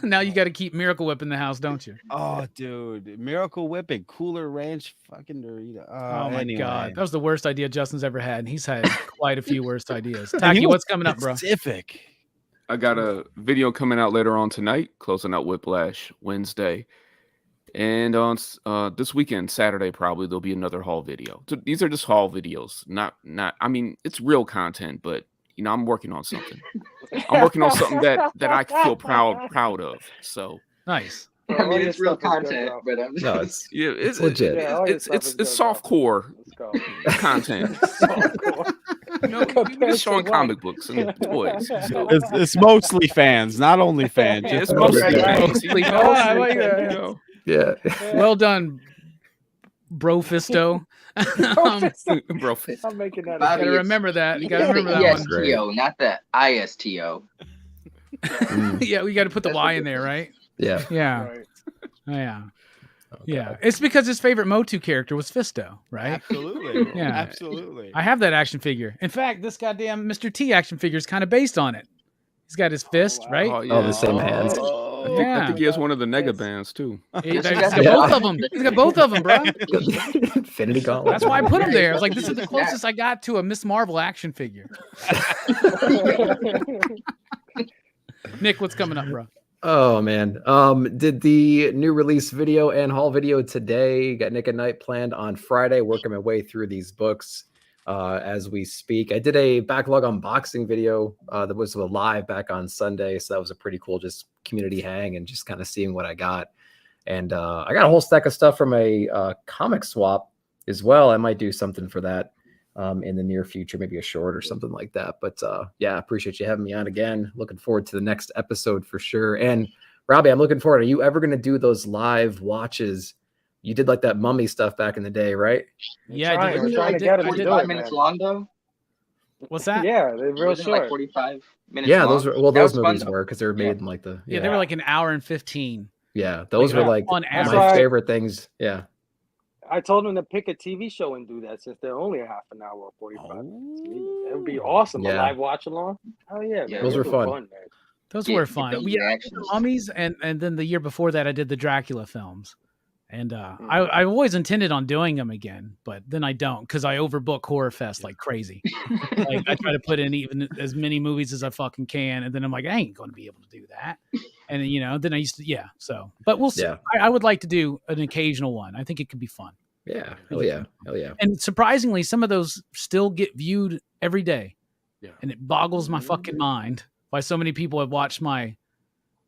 now you got to keep Miracle Whip in the house, don't you? Oh, dude, Miracle Whip and Cooler Ranch, fucking Dorito. Oh my anyway. God. That was the worst idea Justin's ever had. And he's had quite a few worst ideas. And he Taqi, was what's coming up, bro? Specific. I got a video coming out later on tonight, closing out Whiplash Wednesday. And on this weekend, Saturday, probably there'll be another haul video. So these are just haul videos, not. I mean, it's real content, but you know, I'm working on something. I'm working on something that I feel proud of. So Nice. I mean, your it's real stuff is good, content, bro. but I'm No, it's yeah, it's legit. Yeah, all your It's stuff it's is good, soft bro. core Let's go. content. Softcore. You know, we're Compared just showing to what? comic books and toys. So, It's mostly fans, not only fans. yeah, just it's mostly Right, right. fans, you Mostly know, fans. I like you that. know. yeah. Well done, Brofisto. Bro, I'm making that. Bobby, Gotta it's- remember that. You it's gotta the remember that one. ESTO, not the ISTO. Mm, Yeah, we got to put the That's Y the in there, right? yeah. Yeah, Right. yeah, Okay. yeah. It's because his favorite Motu character was Fisto, right? Absolutely. Yeah. Absolutely. I have that action figure. In fact, this goddamn Mr. T action figure is kind of based on it. He's got his fist, wow. right? oh, Oh, the same hands. I think he has one of the Nega bands too. He's That's got exactly both right. of them. He's got both of them, bro. Infinity Gauntlet. That's why I put him there. I was like, this is the Yeah. closest I got to a Miss Marvel action figure. Nick, what's coming up, bro? Oh man. Did the new release video and haul video today. Got Nick and Night planned on Friday, working my way through these books as we speak. I did a backlog unboxing video that was live back on Sunday. So that was a pretty cool just community hang and just kind of seeing what I got. And I got a whole stack of stuff from a comic swap as well. I might do something for that in the near future, maybe a short or something like that. But yeah, appreciate you having me on again. Looking forward to the next episode for sure. And Robbie, I'm looking forward. Are you ever going to do those live watches? You did like that mummy stuff back in the day, right? Yeah, trying- I we're did. trying I to did- get him I to did- do 45 it, minutes man. long, though. What's that? Yeah, they're real Wasn't it like short. 45 minutes Yeah, long? those were well, That those was fun, movies though. were because they were made in like the Yeah, they were like an hour and 15. yeah, those like, were like on my average. That's why- favorite things. Yeah. I told him to pick a TV show and do that since they're only a half an hour or 45 minutes. It would be awesome. Yeah. A live watch along. Oh yeah, man. Those were Those fun. man. Those Yeah, were get fun. those Yeah, I did the reactions. Mummies, and then the year before that, I did the Dracula films. And I always intended on doing them again, but then I don't because I overbook Horror Fest like crazy. Like I try to put in even as many movies as I fucking can, and then I'm like, I ain't going to be able to do that. And then I used to, yeah. So, but we'll see. Yeah. I would like to do an occasional one. I think it could be fun. Yeah. Hell yeah. Hell yeah. And surprisingly, some of those still get viewed every day. Yeah. And it boggles my fucking mind why so many people have watched my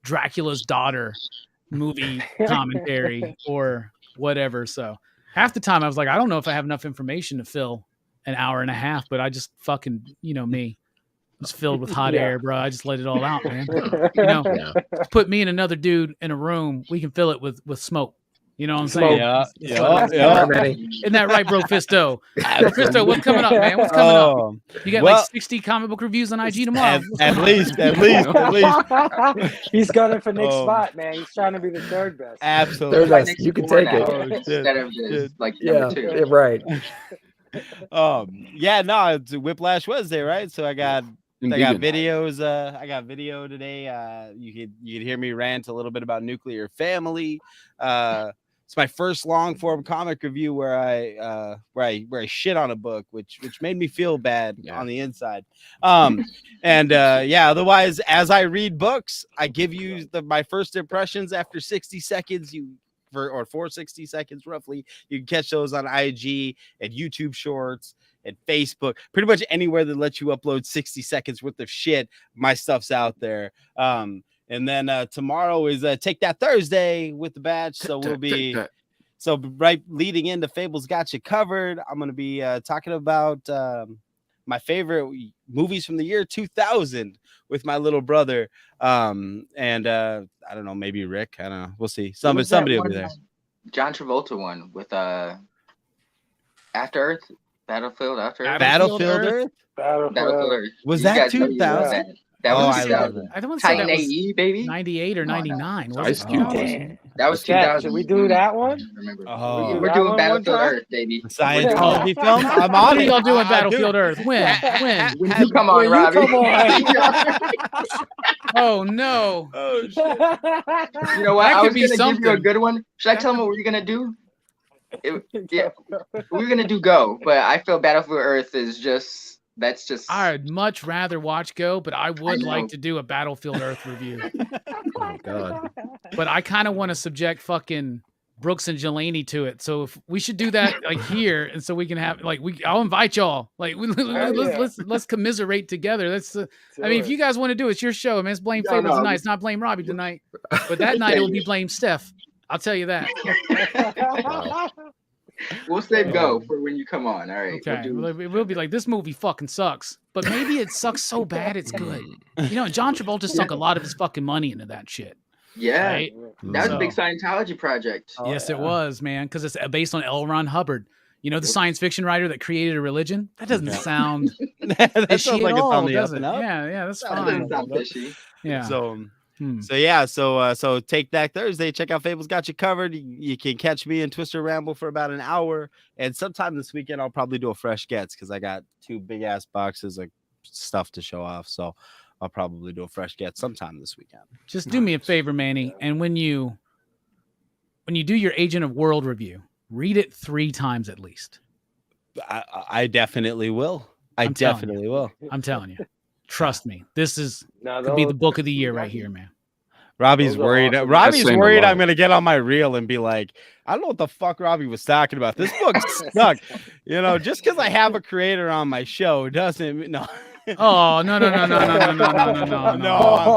Dracula's Daughter movie commentary or whatever. So half the time I was like, I don't know if I have enough information to fill an hour and a half, but I just fucking, me. It's filled with hot Yeah. air, bro. I just let it all out, man. You know, Yeah. just put me and another dude in a room. We can fill it with smoke. You know what I'm saying? Yeah, Yeah. yeah. Ready? Isn't that right, bro, Fisto? Bro, Fisto, what's coming up, man? What's coming up? Oh, You got well, like 60 comic book reviews on IG tomorrow. at least. He's gunning for Nick's Oh. spot, man. He's trying to be the third best. Absolutely. Third Like best. next You can door take now, it. Oh, shit. instead of just like Yeah. number 2. Yeah, right. Yeah, no, it's Whiplash Wednesday, right? So I got Indeed. videos. I got video today. You could hear me rant a little bit about Nuclear Family. It's my first long form comic review where I shit on a book, which made me feel bad on the inside. Otherwise, as I read books, I give you my first impressions after 60 seconds. For 60 seconds roughly. You can catch those on IG and YouTube Shorts and Facebook, pretty much anywhere that lets you upload 60 seconds worth of shit. My stuff's out there. And then tomorrow is Take That Thursday with the batch. So we'll be right leading into Fable's Got You Covered. I'm going to be talking about my favorite movies from the year 2000 with my little brother. I don't know, maybe Rick. I don't know. We'll see. Somebody will be there. John Travolta one with After Earth, Battlefield After Earth. Battlefield Earth. Battlefield Earth. Was that 2000? That was I love it. I don't want to say that was AE, baby. 98 or 99. Ice Cube. That was 2000. Should we do that one? Remember? Oh. We're doing Battlefield Earth, baby. Scientology film. I'm on What are it. y'all doing Battlefield Earth? When? When you come on, Robbie. Come on. Oh no. Oh shit. You know what? That I could was be gonna give you a something. good one. Should I tell them what we're gonna do? Yeah, we're gonna do Go, but I feel Battlefield Earth is just I'd much rather watch Go, but I would know. like to do a Battlefield Earth review. Oh God. But I kind of want to subject fucking Brooks and Jelani to it. So if we should do that like here, and so we can have I'll invite y'all. Like let's commiserate together. That's I mean, if you guys want to do it, it's your show. I mean, it's blame Phable tonight. It's not blame Robbie tonight. But that night it will be blame Steph. I'll tell you that. We'll save Go for when you come on. All right. Okay. We'll be like, this movie fucking sucks. But maybe it sucks so bad it's good. You know, John Travolta sunk a lot of his fucking money into that shit. Yeah. Right? That was a big Scientology project. Yes, it was, man. Because it's based on L. Ron Hubbard. You know, the science fiction writer that created a religion? That doesn't sound That fishy sounds like at it's all, on the up does it? and up. Yeah, that's That fine. doesn't sound fishy. Yeah. So Take That Thursday. Check out Fable's Got You Covered. You can catch me in Twister Ramble for about an hour, and sometime this weekend I'll probably do a Fresh Gets because I got 2 big ass boxes of stuff to show off. So I'll probably do a Fresh Get sometime this weekend. Just do me a favor, Manny, and when you do your Agent of World review, read it 3 times at least. I definitely will. I'm telling you. Trust me. This could be the book of the year right here, man. Robbie's Those are worried. awesome. Robbie's That's saying a worried lot. I'm gonna get on my reel and be like, I don't know what the fuck Robbie was talking about. This book stuck. You know, just because I have a creator on my show doesn't no. Oh, no. No,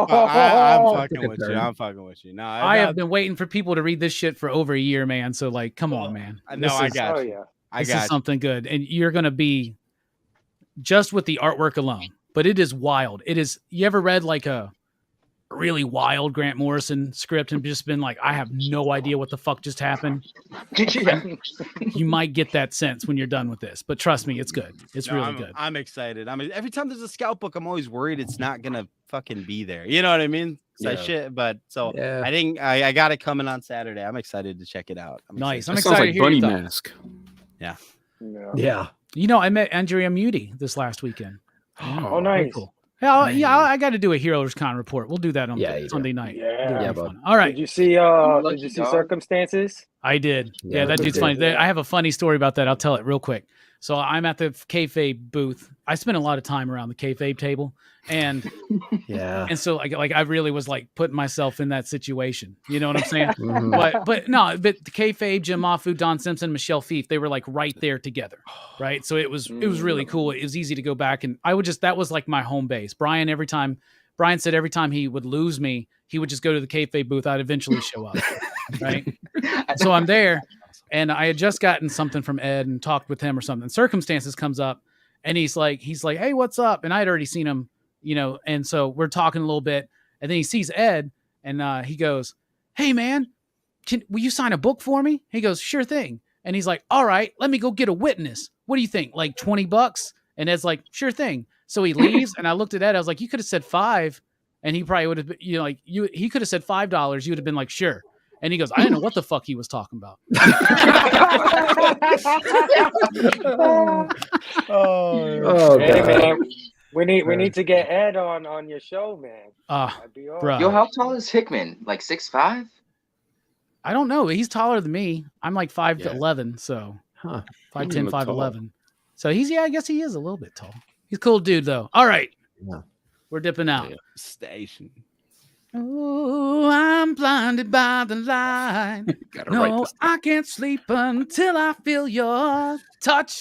I'm fucking with you. I'm fucking with you. No, I have been waiting for people to read this shit for over a year, man. So like, come on, man. No, I got you. yeah. This is something good. And you're going to be just with the artwork alone, but it is wild. It is. You ever read like a really wild Grant Morrison script and just been like, I have no idea what the fuck just happened? You might get that sense when you're done with this, but trust me, it's good. It's really good. I'm excited. I mean, every time there's a scout book, I'm always worried it's not going to fucking be there. You know what I mean? That shit. But so Yeah. I got it coming on Saturday. I'm excited to check it out. Nice. excited. I'm That excited sounds to like hear Bunny your thoughts. Mask. Yeah. You know, I met Andrea Muti this last weekend. Yeah, Oh, nice. very cool. I got to do a Heroes Con report. We'll do that on Yeah, you Sunday night. Yeah. It'll be Yeah, fun. All right. Did you see Lucky dog. Circumstances? I did. Yeah, Yeah, that we dude's did. funny. I have a funny story about that. I'll tell it real quick. So I'm at the kayfabe booth. I spent a lot of time around the kayfabe table, and Yeah. and so like I really was like putting myself in that situation. You know what I'm saying? Mhm. but the kayfabe, Jim Mafu, Don Simpson, Michelle Fief, they were like right there together, right? So it was really cool. It was easy to go back, and that was like my home base. Brian said every time he would lose me, he would just go to the kayfabe booth. I'd eventually show up, right? So I'm there, and I had just gotten something from Ed and talked with him or something. Circumstances comes up, and he's like, hey, what's up? And I had already seen him, you know, and so we're talking a little bit, and then he sees Ed, and he goes, hey man, will you sign a book for me? He goes, sure thing. And he's like, all right, let me go get a witness. What do you think? Like $20? And Ed's like, sure thing. So he leaves, and I looked at Ed. I was like, you could have said $5, and he probably would have been, you know, like he could have said $5. You would have been like, sure. And he goes, I didn't know what the fuck he was talking about. Oh, Hey God. man, we need to get Ed on your show, man. That'd be all bro. right. Yo, how tall is Hickman? Like 6'5"? I don't know. He's taller than me. I'm like 5'11", so Huh. 5'10", look tall. 5'11". So I guess he is a little bit tall. He's a cool dude though. All right. Yeah. We're dipping out. Station. Oh, I'm blinded by the light. Gotta write No, this down. I can't sleep until I feel your touch.